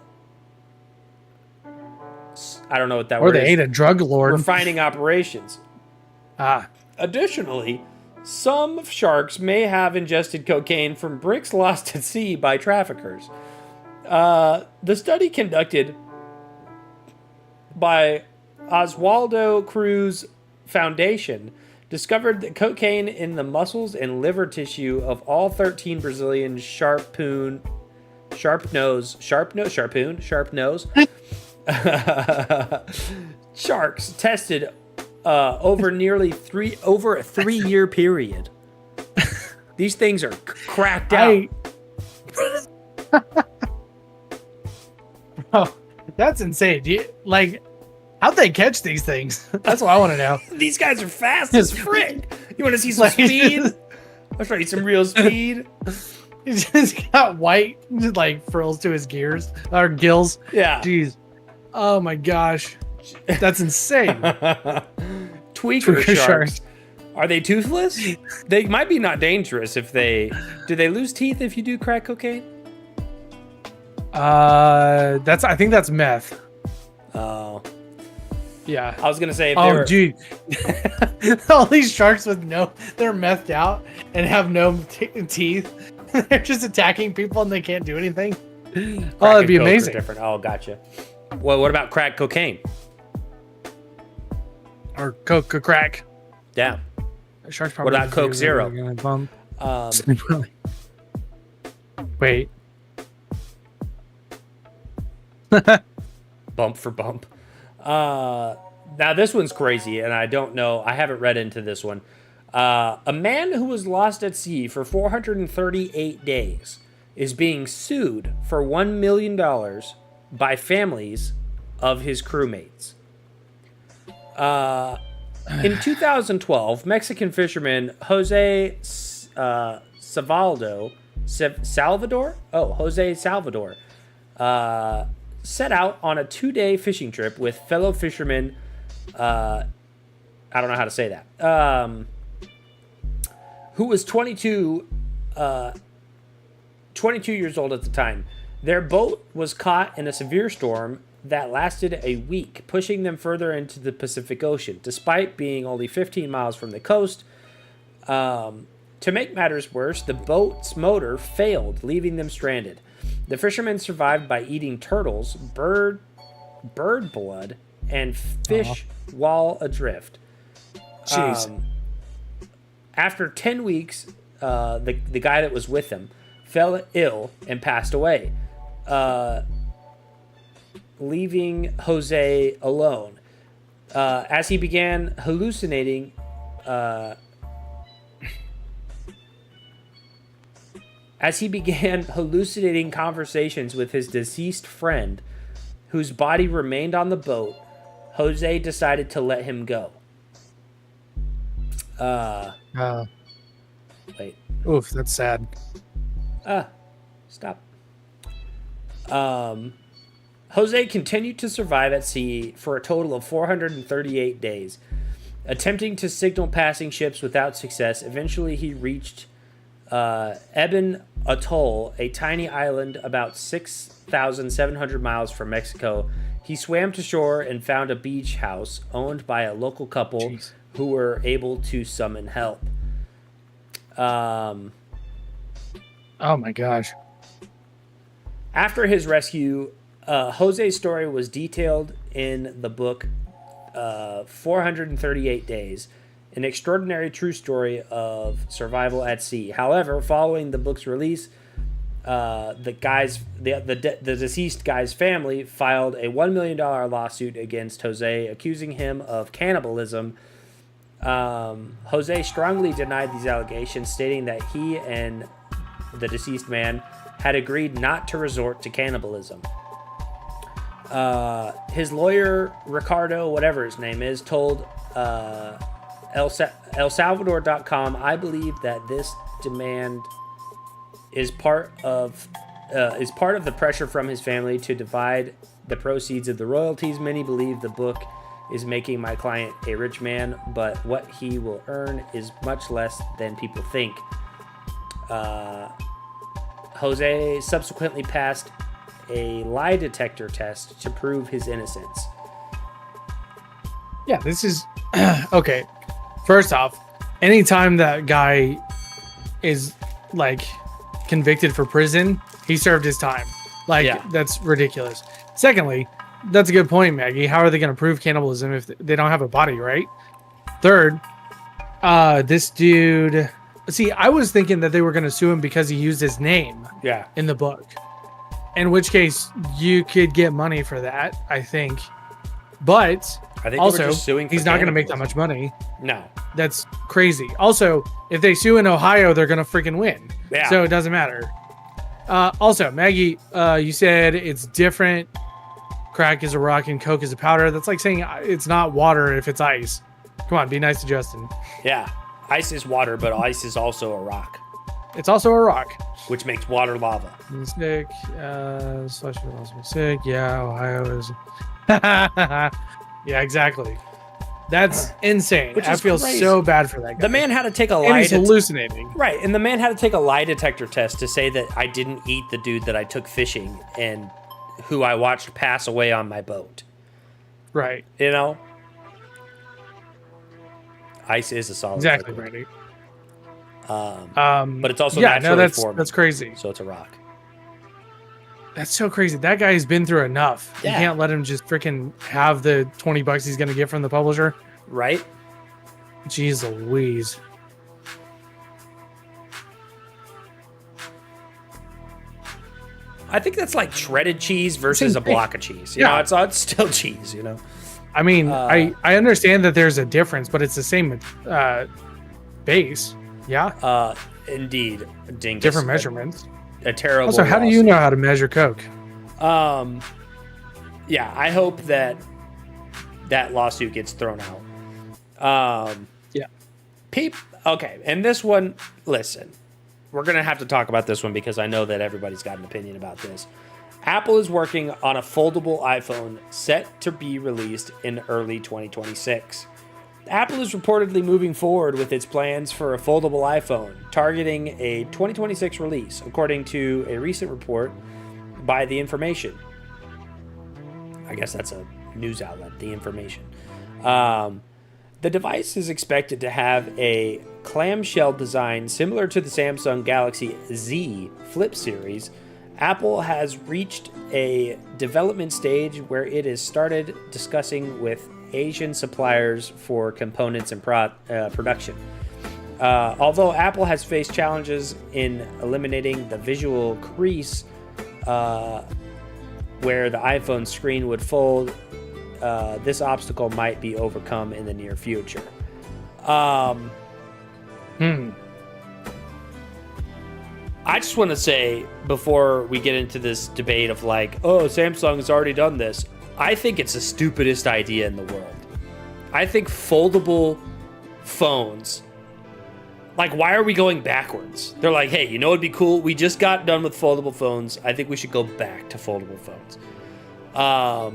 don't know what that word is. Or they ate a drug lord. Refining operations. Additionally, some sharks may have ingested cocaine from bricks lost at sea by traffickers. The study conducted by Oswaldo Cruz Foundation discovered that cocaine in the muscles and liver tissue of all 13 Brazilian sharp nose sharks tested over a 3-year period. These things are cracked out. Oh, that's insane. How'd they catch these things? That's what I want to know. These guys are fast as frick. You want to see some speed? I'll show you some real speed. He just got white, frills to his gills. Yeah. Jeez. Oh my gosh. That's insane. Tweaker sharks. Are they toothless? They might be not dangerous if they... Do they lose teeth if you do crack cocaine? I think that's meth. Oh. Yeah. I was going to say if they were... dude. All these sharks with they're methed out and have no teeth. They're just attacking people and they can't do anything. Crack That'd be and coke are amazing. different. Oh, gotcha. Well, what about crack cocaine? Or crack. Yeah. Sharks What about Coke Zero? Wait. Bump for bump. Now this one's crazy, and I don't know. I haven't read into this one. A man who was lost at sea for 438 days is being sued for $1 million by families of his crewmates. In 2012, Mexican fisherman Jose Salvador set out on a 2-day fishing trip with fellow fishermen. I don't know how to say that. Who was 22 years old at the time. Their boat was caught in a severe storm that lasted a week, pushing them further into the Pacific Ocean, despite being only 15 miles from the coast. To make matters worse, the boat's motor failed, leaving them stranded. The fishermen survived by eating turtles, bird blood, and fish while adrift. Jeez. After 10 weeks, the guy that was with them fell ill and passed away, leaving Jose alone. As he began hallucinating conversations with his deceased friend, whose body remained on the boat, Jose decided to let him go. Wait. Oof, that's sad. Stop. Jose continued to survive at sea for a total of 438 days, attempting to signal passing ships without success. Eventually, he reached Eben Atoll, a tiny island about 6,700 miles from Mexico. He swam to shore and found a beach house owned by a local couple who were able to summon help. Oh my gosh. After his rescue, Jose's story was detailed in the book 438 Days, an extraordinary true story of survival at sea. However, following the book's release, the deceased guy's family filed a $1 million lawsuit against Jose, accusing him of cannibalism. Jose strongly denied these allegations, stating that he and the deceased man had agreed not to resort to cannibalism. His lawyer, Ricardo, whatever his name is, told ElSalvador.com, "I believe that this demand is part of the pressure from his family to divide the proceeds of the royalties. Many believe the book is making my client a rich man, but what he will earn is much less than people think." Jose subsequently passed a lie detector test to prove his innocence. Yeah, this is okay. First off, anytime that guy is like convicted for prison, he served his time. That's ridiculous. Secondly, that's a good point, Maggie. How are they going to prove cannibalism if they don't have a body, right? Third, this dude. See, I was thinking that they were going to sue him because he used his name in the book. In which case, you could get money for that, I think. But I think also, just suing for he's not going to make that cannibalism. much money. No. That's crazy. Also, if they sue in Ohio, they're going to freaking win. Yeah. So it doesn't matter. Also, Maggie, you said it's different. Crack is a rock and Coke is a powder. That's like saying it's not water if it's ice. Come on, be nice to Justin. Yeah. Ice is water, but ice is also a rock, It's also a rock. which makes water lava. Sick. Slush is also sick. Yeah, Ohio is. Yeah, exactly. That's insane. Which I is feel crazy. so bad for that guy. The man had to take a and lie he's hallucinating. right, and the man had to take a lie detector test to say that I didn't eat the dude that I took fishing and who I watched pass away on my boat. Right. You know? Ice is a solid Exactly, liquid. Brady. But it's also yeah, naturally no, formed. that's crazy. So it's a rock. That's so crazy. That guy's been through enough. Yeah. You can't let him just freaking have the $20 he's gonna get from the publisher. Right? Jeez Louise. I think that's like shredded cheese versus a block of cheese. You Yeah. know, it's still cheese, you know? I mean, I understand that there's a difference, but it's the same base. Yeah. Indeed. Dingus. Different measurements. A terrible Also, how do you know how to measure Coke? Yeah, I hope that lawsuit gets thrown out. Yeah. Okay, and this one, listen, we're going to have to talk about this one because I know that everybody's got an opinion about this. Apple is working on a foldable iPhone set to be released in early 2026. Apple is reportedly moving forward with its plans for a foldable iPhone, targeting a 2026 release, according to a recent report by The Information. I guess that's a news outlet, The Information. The device is expected to have a clamshell design similar to the Samsung Galaxy Z Flip series. Apple has reached a development stage where it has started discussing with Asian suppliers for components and production. Although Apple has faced challenges in eliminating the visual crease where the iPhone screen would fold, this obstacle might be overcome in the near future. I just want to say, before we get into this debate of like, oh, Samsung has already done this, I think it's the stupidest idea in the world. I think foldable phones, like, why are we going backwards? They're like, hey, you know what'd be cool? We just got done with foldable phones. I think we should go back to foldable phones. I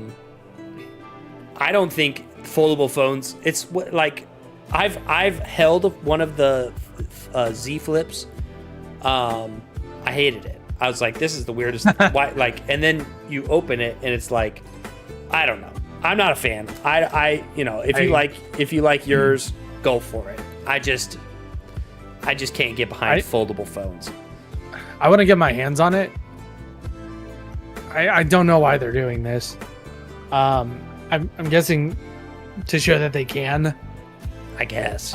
don't think foldable phones, it's like, I've held one of the Z Flips. I hated it. I was like, this is the weirdest. Why? Like, and then you open it and it's like, I don't know. I'm not a fan. If you like yours, go for it. I just can't get behind foldable phones. I want to get my hands on it. I don't know why they're doing this. I'm guessing to show that they can. I guess.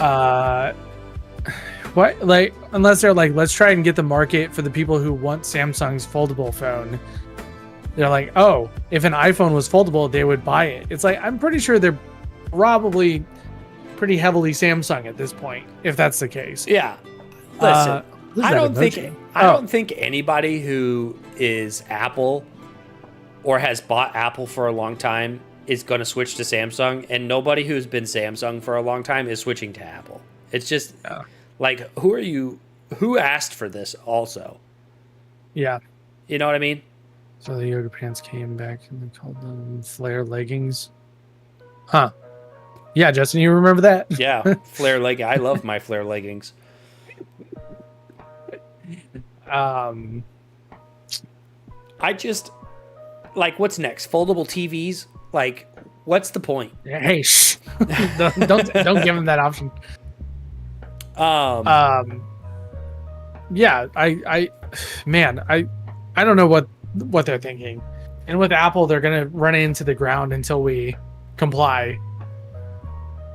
What, like, unless they're like, let's try and get the market for the people who want Samsung's foldable phone. They're like, oh, if an iPhone was foldable, they would buy it. It's like, I'm pretty sure they're probably pretty heavily Samsung at this point, if that's the case. Yeah. Listen, I don't think anybody who is Apple or has bought Apple for a long time is going to switch to Samsung, and nobody who's been Samsung for a long time is switching to Apple. It's just like, who asked for this also? Yeah. You know what I mean? So the yoga pants came back and they called them flare leggings. Huh. Yeah, Justin, you remember that? Yeah, flare legging. I love my flare leggings. I just, like, what's next? Foldable TVs? Like, what's the point? Hey, shh. don't give him that option. Yeah, I don't know what they're thinking. And with Apple, they're gonna run into the ground until we comply.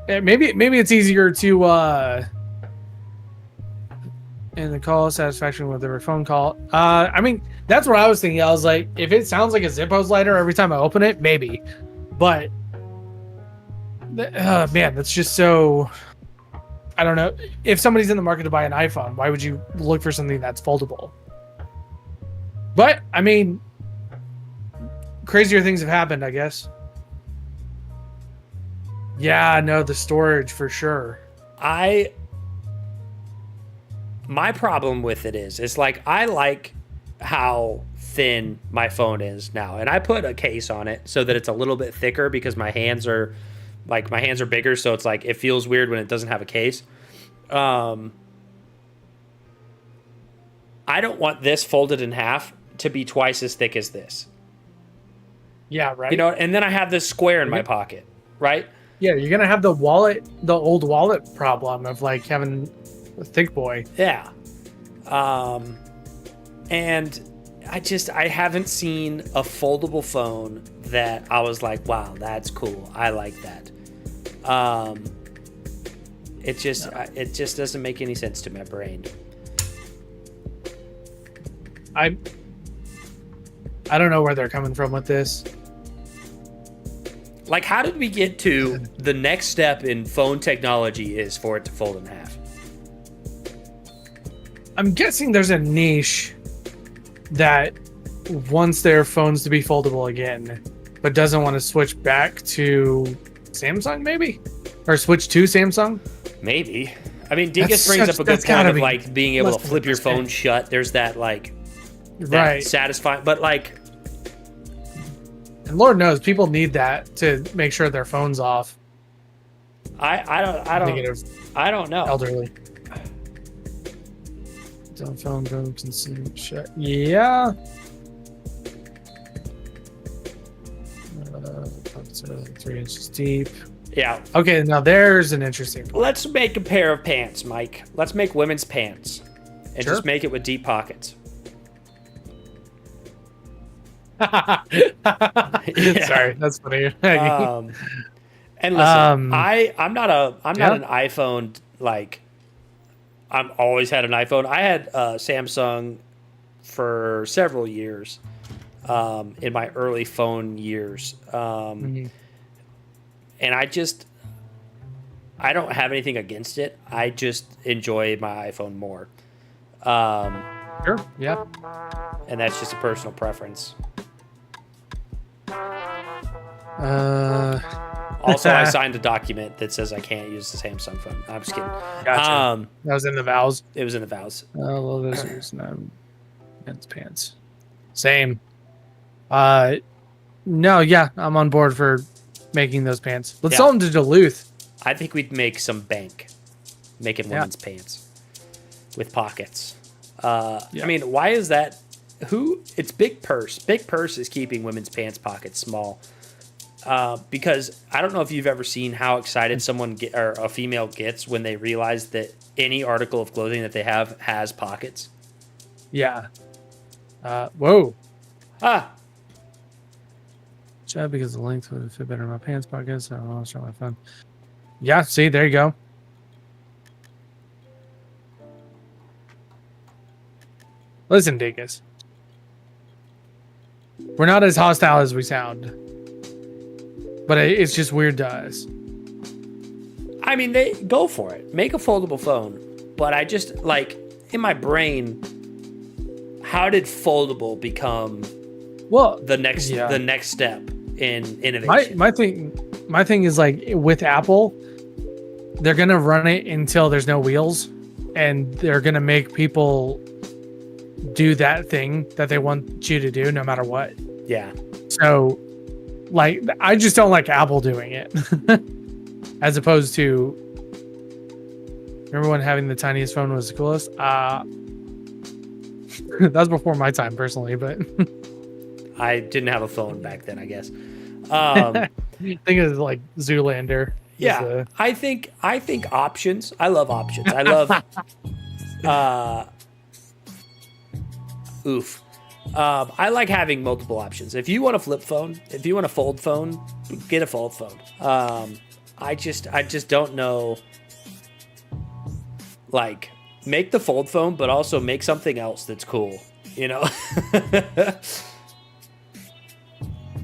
Maybe it's easier to in the call satisfaction with every phone call. I mean, that's what I was thinking. I was like, if it sounds like a Zippo's lighter every time I open it, maybe. But man, that's just so. I don't know. If somebody's in the market to buy an iPhone, why would you look for something that's foldable? But I mean, crazier things have happened, I guess. Yeah, no, the storage for sure. My problem with it is like, I like how thin my phone is now, and I put a case on it so that it's a little bit thicker because my hands are Like my hands are bigger, so it's like it feels weird when it doesn't have a case. I don't want this folded in half to be twice as thick as this. Yeah, right. You know, and then I have this square in my pocket, right? Yeah, you're gonna have the old wallet problem of like having a thick boy. Yeah. And I haven't seen a foldable phone that I was like, wow, that's cool. I like that. It just doesn't make any sense to my brain. I don't know where they're coming from with this. Like, how did we get to the next step in phone technology is for it to fold in half? I'm guessing there's a niche that wants their phones to be foldable again, but doesn't want to switch back to Samsung, maybe? Or switch to Samsung? Maybe. I mean, Dingus brings up a good point of, like, being able to flip your phone shut. There's that, like, that satisfying, but, like... And Lord knows, people need that to make sure their phone's off. I don't know. Elderly. Don't phone can shut. Yeah. Pockets are like 3 inches deep. Yeah. Okay, now there's an interesting point. Let's make a pair of pants, Mike. Let's make women's pants. And just make it with deep pockets. Sorry, that's funny. And listen, I'm not an iPhone, like, I've always had an iPhone. I had Samsung for several years in my early phone years. And I don't have anything against it. I just enjoy my iPhone more. Sure, yeah. And that's just a personal preference. Also, I signed a document that says I can't use the Samsung phone. I'm just kidding. Gotcha. That was in the vows. It was in the vows. Oh, well, this is men's pants. Same. No, yeah, I'm on board for making those pants. Let's sell them to Duluth. I think we'd make some bank making women's pants with pockets. I mean, why is that? It's Big Purse. Big Purse is keeping women's pants pockets small. Because I don't know if you've ever seen how excited or a female gets when they realize that any article of clothing that they have has pockets. Yeah. Whoa. Chad, because the length would fit better in my pants pocket, so I'll show my phone. Yeah, see, there you go. Listen, Dingus. We're not as hostile as we sound. But it's just weird to us. I mean, they go for it. Make a foldable phone. But I just, like, in my brain, how did foldable become the next step in innovation? My thing is, like, with Apple, they're gonna run it until there's no wheels, and they're gonna make people do that thing that they want you to do no matter what. Yeah. So, like, I just don't like Apple doing it. As opposed to, remember when having the tiniest phone was the coolest? That was before my time, personally, but I didn't have a phone back then, I guess. I think it was like Zoolander. Yeah, I think options. I love options. I love. I like having multiple options. If you want a flip phone, if you want a fold phone, get a fold phone. I just don't know. Like, make the fold phone, but also make something else that's cool. You know?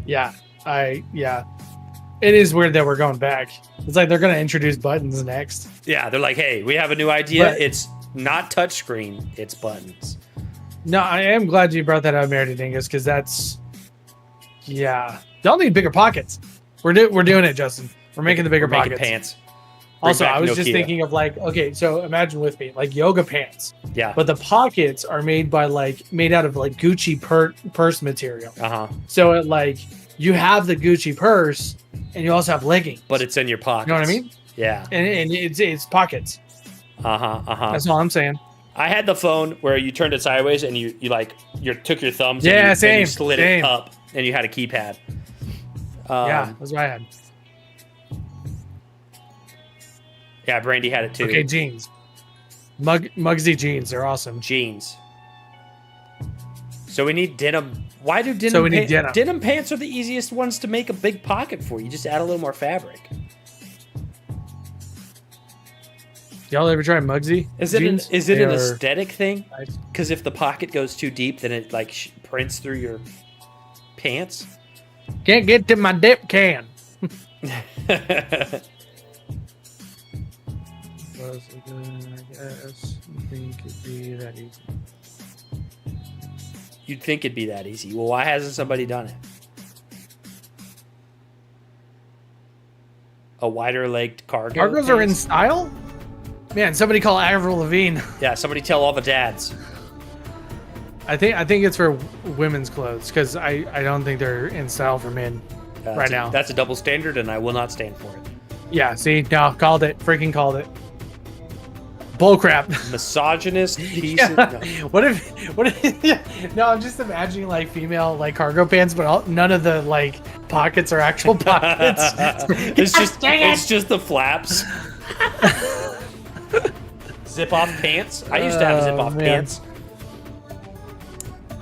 Yeah. It is weird that we're going back. It's like they're going to introduce buttons next. Yeah, they're like, hey, we have a new idea. It's not touchscreen, it's buttons. No, I am glad you brought that up, Meredith Dingus, because that's, y'all need bigger pockets. We're doing it, Justin. We're making the bigger pockets. Making pants. Also, I was just thinking of, like, okay, so imagine with me, like, yoga pants. Yeah. But the pockets are made out of like Gucci purse material. Uh-huh. So it, like, you have the Gucci purse and you also have leggings. But it's in your pocket. You know what I mean? Yeah. And it's pockets. That's all I'm saying. I had the phone where you turned it sideways and you took your thumbs and you same. slid it up and you had a keypad. Yeah, that's what I had. Yeah, Brandy had it too. Okay, jeans. Mugsy jeans, they're awesome. Jeans. So we need denim. Why do denim? So we need denim. Denim pants are the easiest ones to make a big pocket for. You just add a little more fabric. Y'all ever try Mugsy? Is it jeans? an aesthetic thing? Nice. Because if the pocket goes too deep, then it like prints through your pants. Can't get to my dip can. I guess think it'd be that easy. You'd think it'd be that easy. Well, why hasn't somebody done it? A wider legged cargo. Cargos are in style? Man, somebody call Avril Lavigne. Yeah, somebody tell all the dads. I think it's for women's clothes because I don't think they're in style for men right now. That's a double standard, and I will not stand for it. Yeah, see, no, called it. Freaking called it. Bullcrap. Misogynist piece Yeah. of... No. What if no, I'm just imagining like female like cargo pants, but none of the like pockets are actual pockets. It's just the flaps. Zip off pants. I used to have zip off pants.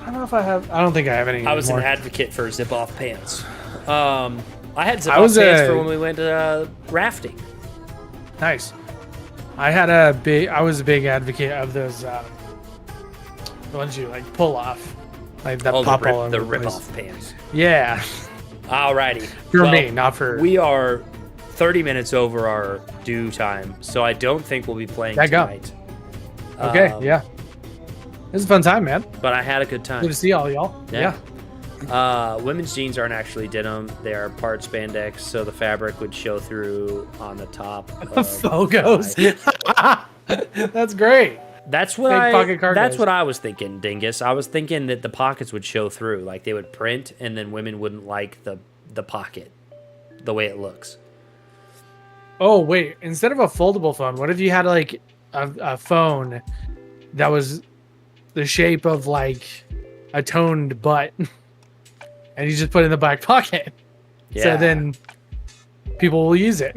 I don't know if I have. I don't think I have any. I was anymore. an advocate for zip off pants. I had zip off pants for when we went rafting. Nice. I was a big advocate of those the ones you like pull off, like that pop all over the the rip place. off pants. Yeah. Alrighty. For me, not for. We are 30 minutes over our due time, so I don't think we'll be playing tonight. Okay. Yeah. It was a fun time, man. But I had a good time. Good to see all y'all. Yeah. Women's jeans aren't actually denim; they are part spandex, so the fabric would show through on the top. Fogos. That's great. That's what that's what I was thinking, Dingus. I was thinking that the pockets would show through, like they would print, and then women wouldn't like the pocket, the way it looks. Oh wait! Instead of a foldable phone, what if you had like a phone that was the shape of like a toned butt, and you just put it in the back pocket? Yeah. So then people will use it.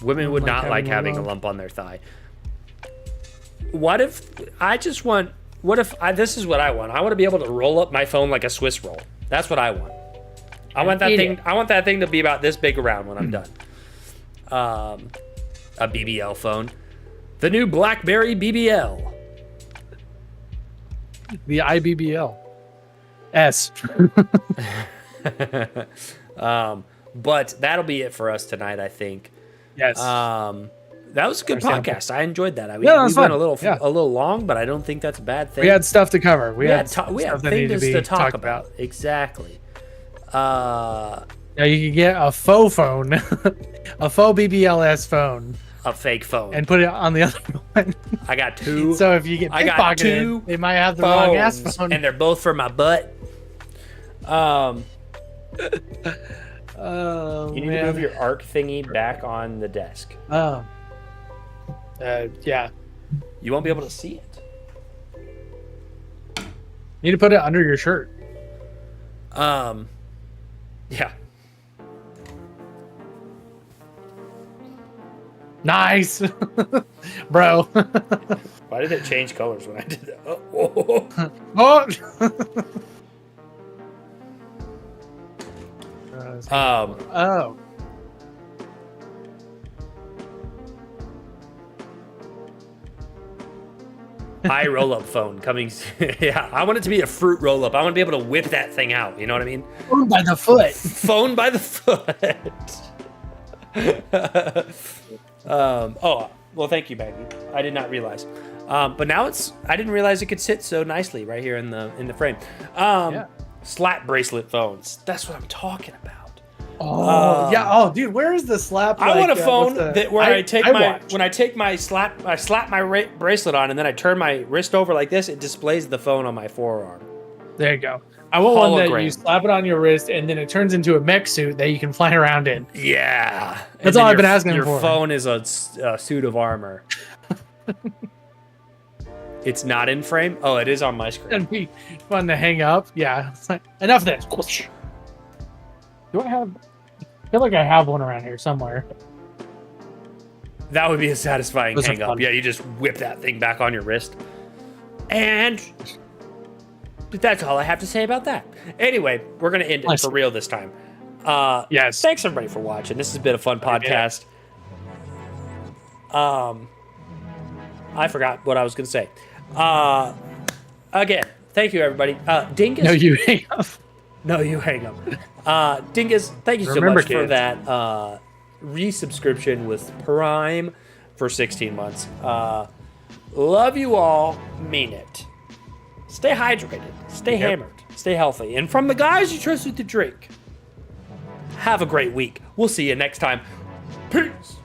Women would not like having a lump on their thigh. What if this is what I want? I want to be able to roll up my phone like a Swiss roll. That's what I want. I want that thing to be about this big around when I'm done. A BBL phone. The new BlackBerry BBL. The IBBL. S. But that'll be it for us tonight, I think. Yes. That was a good podcast. I enjoyed that. We was went fun. a little long, but I don't think that's a bad thing. We had stuff to cover. We had stuff things to talk about. Exactly. Now you can get a faux phone, a faux BBLS phone, a fake phone, and put it on the other one. I got two. So if you get pickpocketed, they might have the wrong ass phone, and they're both for my butt. Oh, you need to move your arc thingy back on the desk. Oh. Yeah. You won't be able to see it. You need to put it under your shirt. Yeah. Nice. Bro. Why did it change colors when I did that? Oh. Oh. High roll-up phone coming. Yeah, I want it to be a fruit roll-up. I want to be able to whip that thing out. You know what I mean? Phone by the foot. Phone by the foot. Oh, well, thank you, Maggie. I did not realize. But now I didn't realize it could sit so nicely right here in the frame. Slap bracelet phones. That's what I'm talking about. Oh yeah. Oh, dude, where is the slap? I want a phone where I slap my bracelet on, and then I turn my wrist over like this. It displays the phone on my forearm. There you go. I want one that hologram. you slap it on your wrist and then it turns into a mech suit that you can fly around in. Yeah. That's all I've been asking your for. Your phone is a suit of armor. It's not in frame? Oh, it is on my screen. That'd be fun to hang up. Yeah. It's like, enough of this. Do I have... I feel like I have one around here somewhere. That would be a satisfying Those are hang up. fun. Yeah, you just whip that thing back on your wrist. And that's all I have to say about that. Anyway, we're going to end it Nice. for real this time. Yes. Thanks everybody for watching. This has been a fun podcast. I forgot what I was going to say. Again, thank you everybody. Dingus. No, you hang up. No, you hang up. Dingus, thank you so Remember, much for kids. that resubscription with Prime for 16 months. Love you all. Mean it. Stay hydrated. Stay hammered. Stay healthy. And from the guys you trusted to drink, have a great week. We'll see you next time. Peace.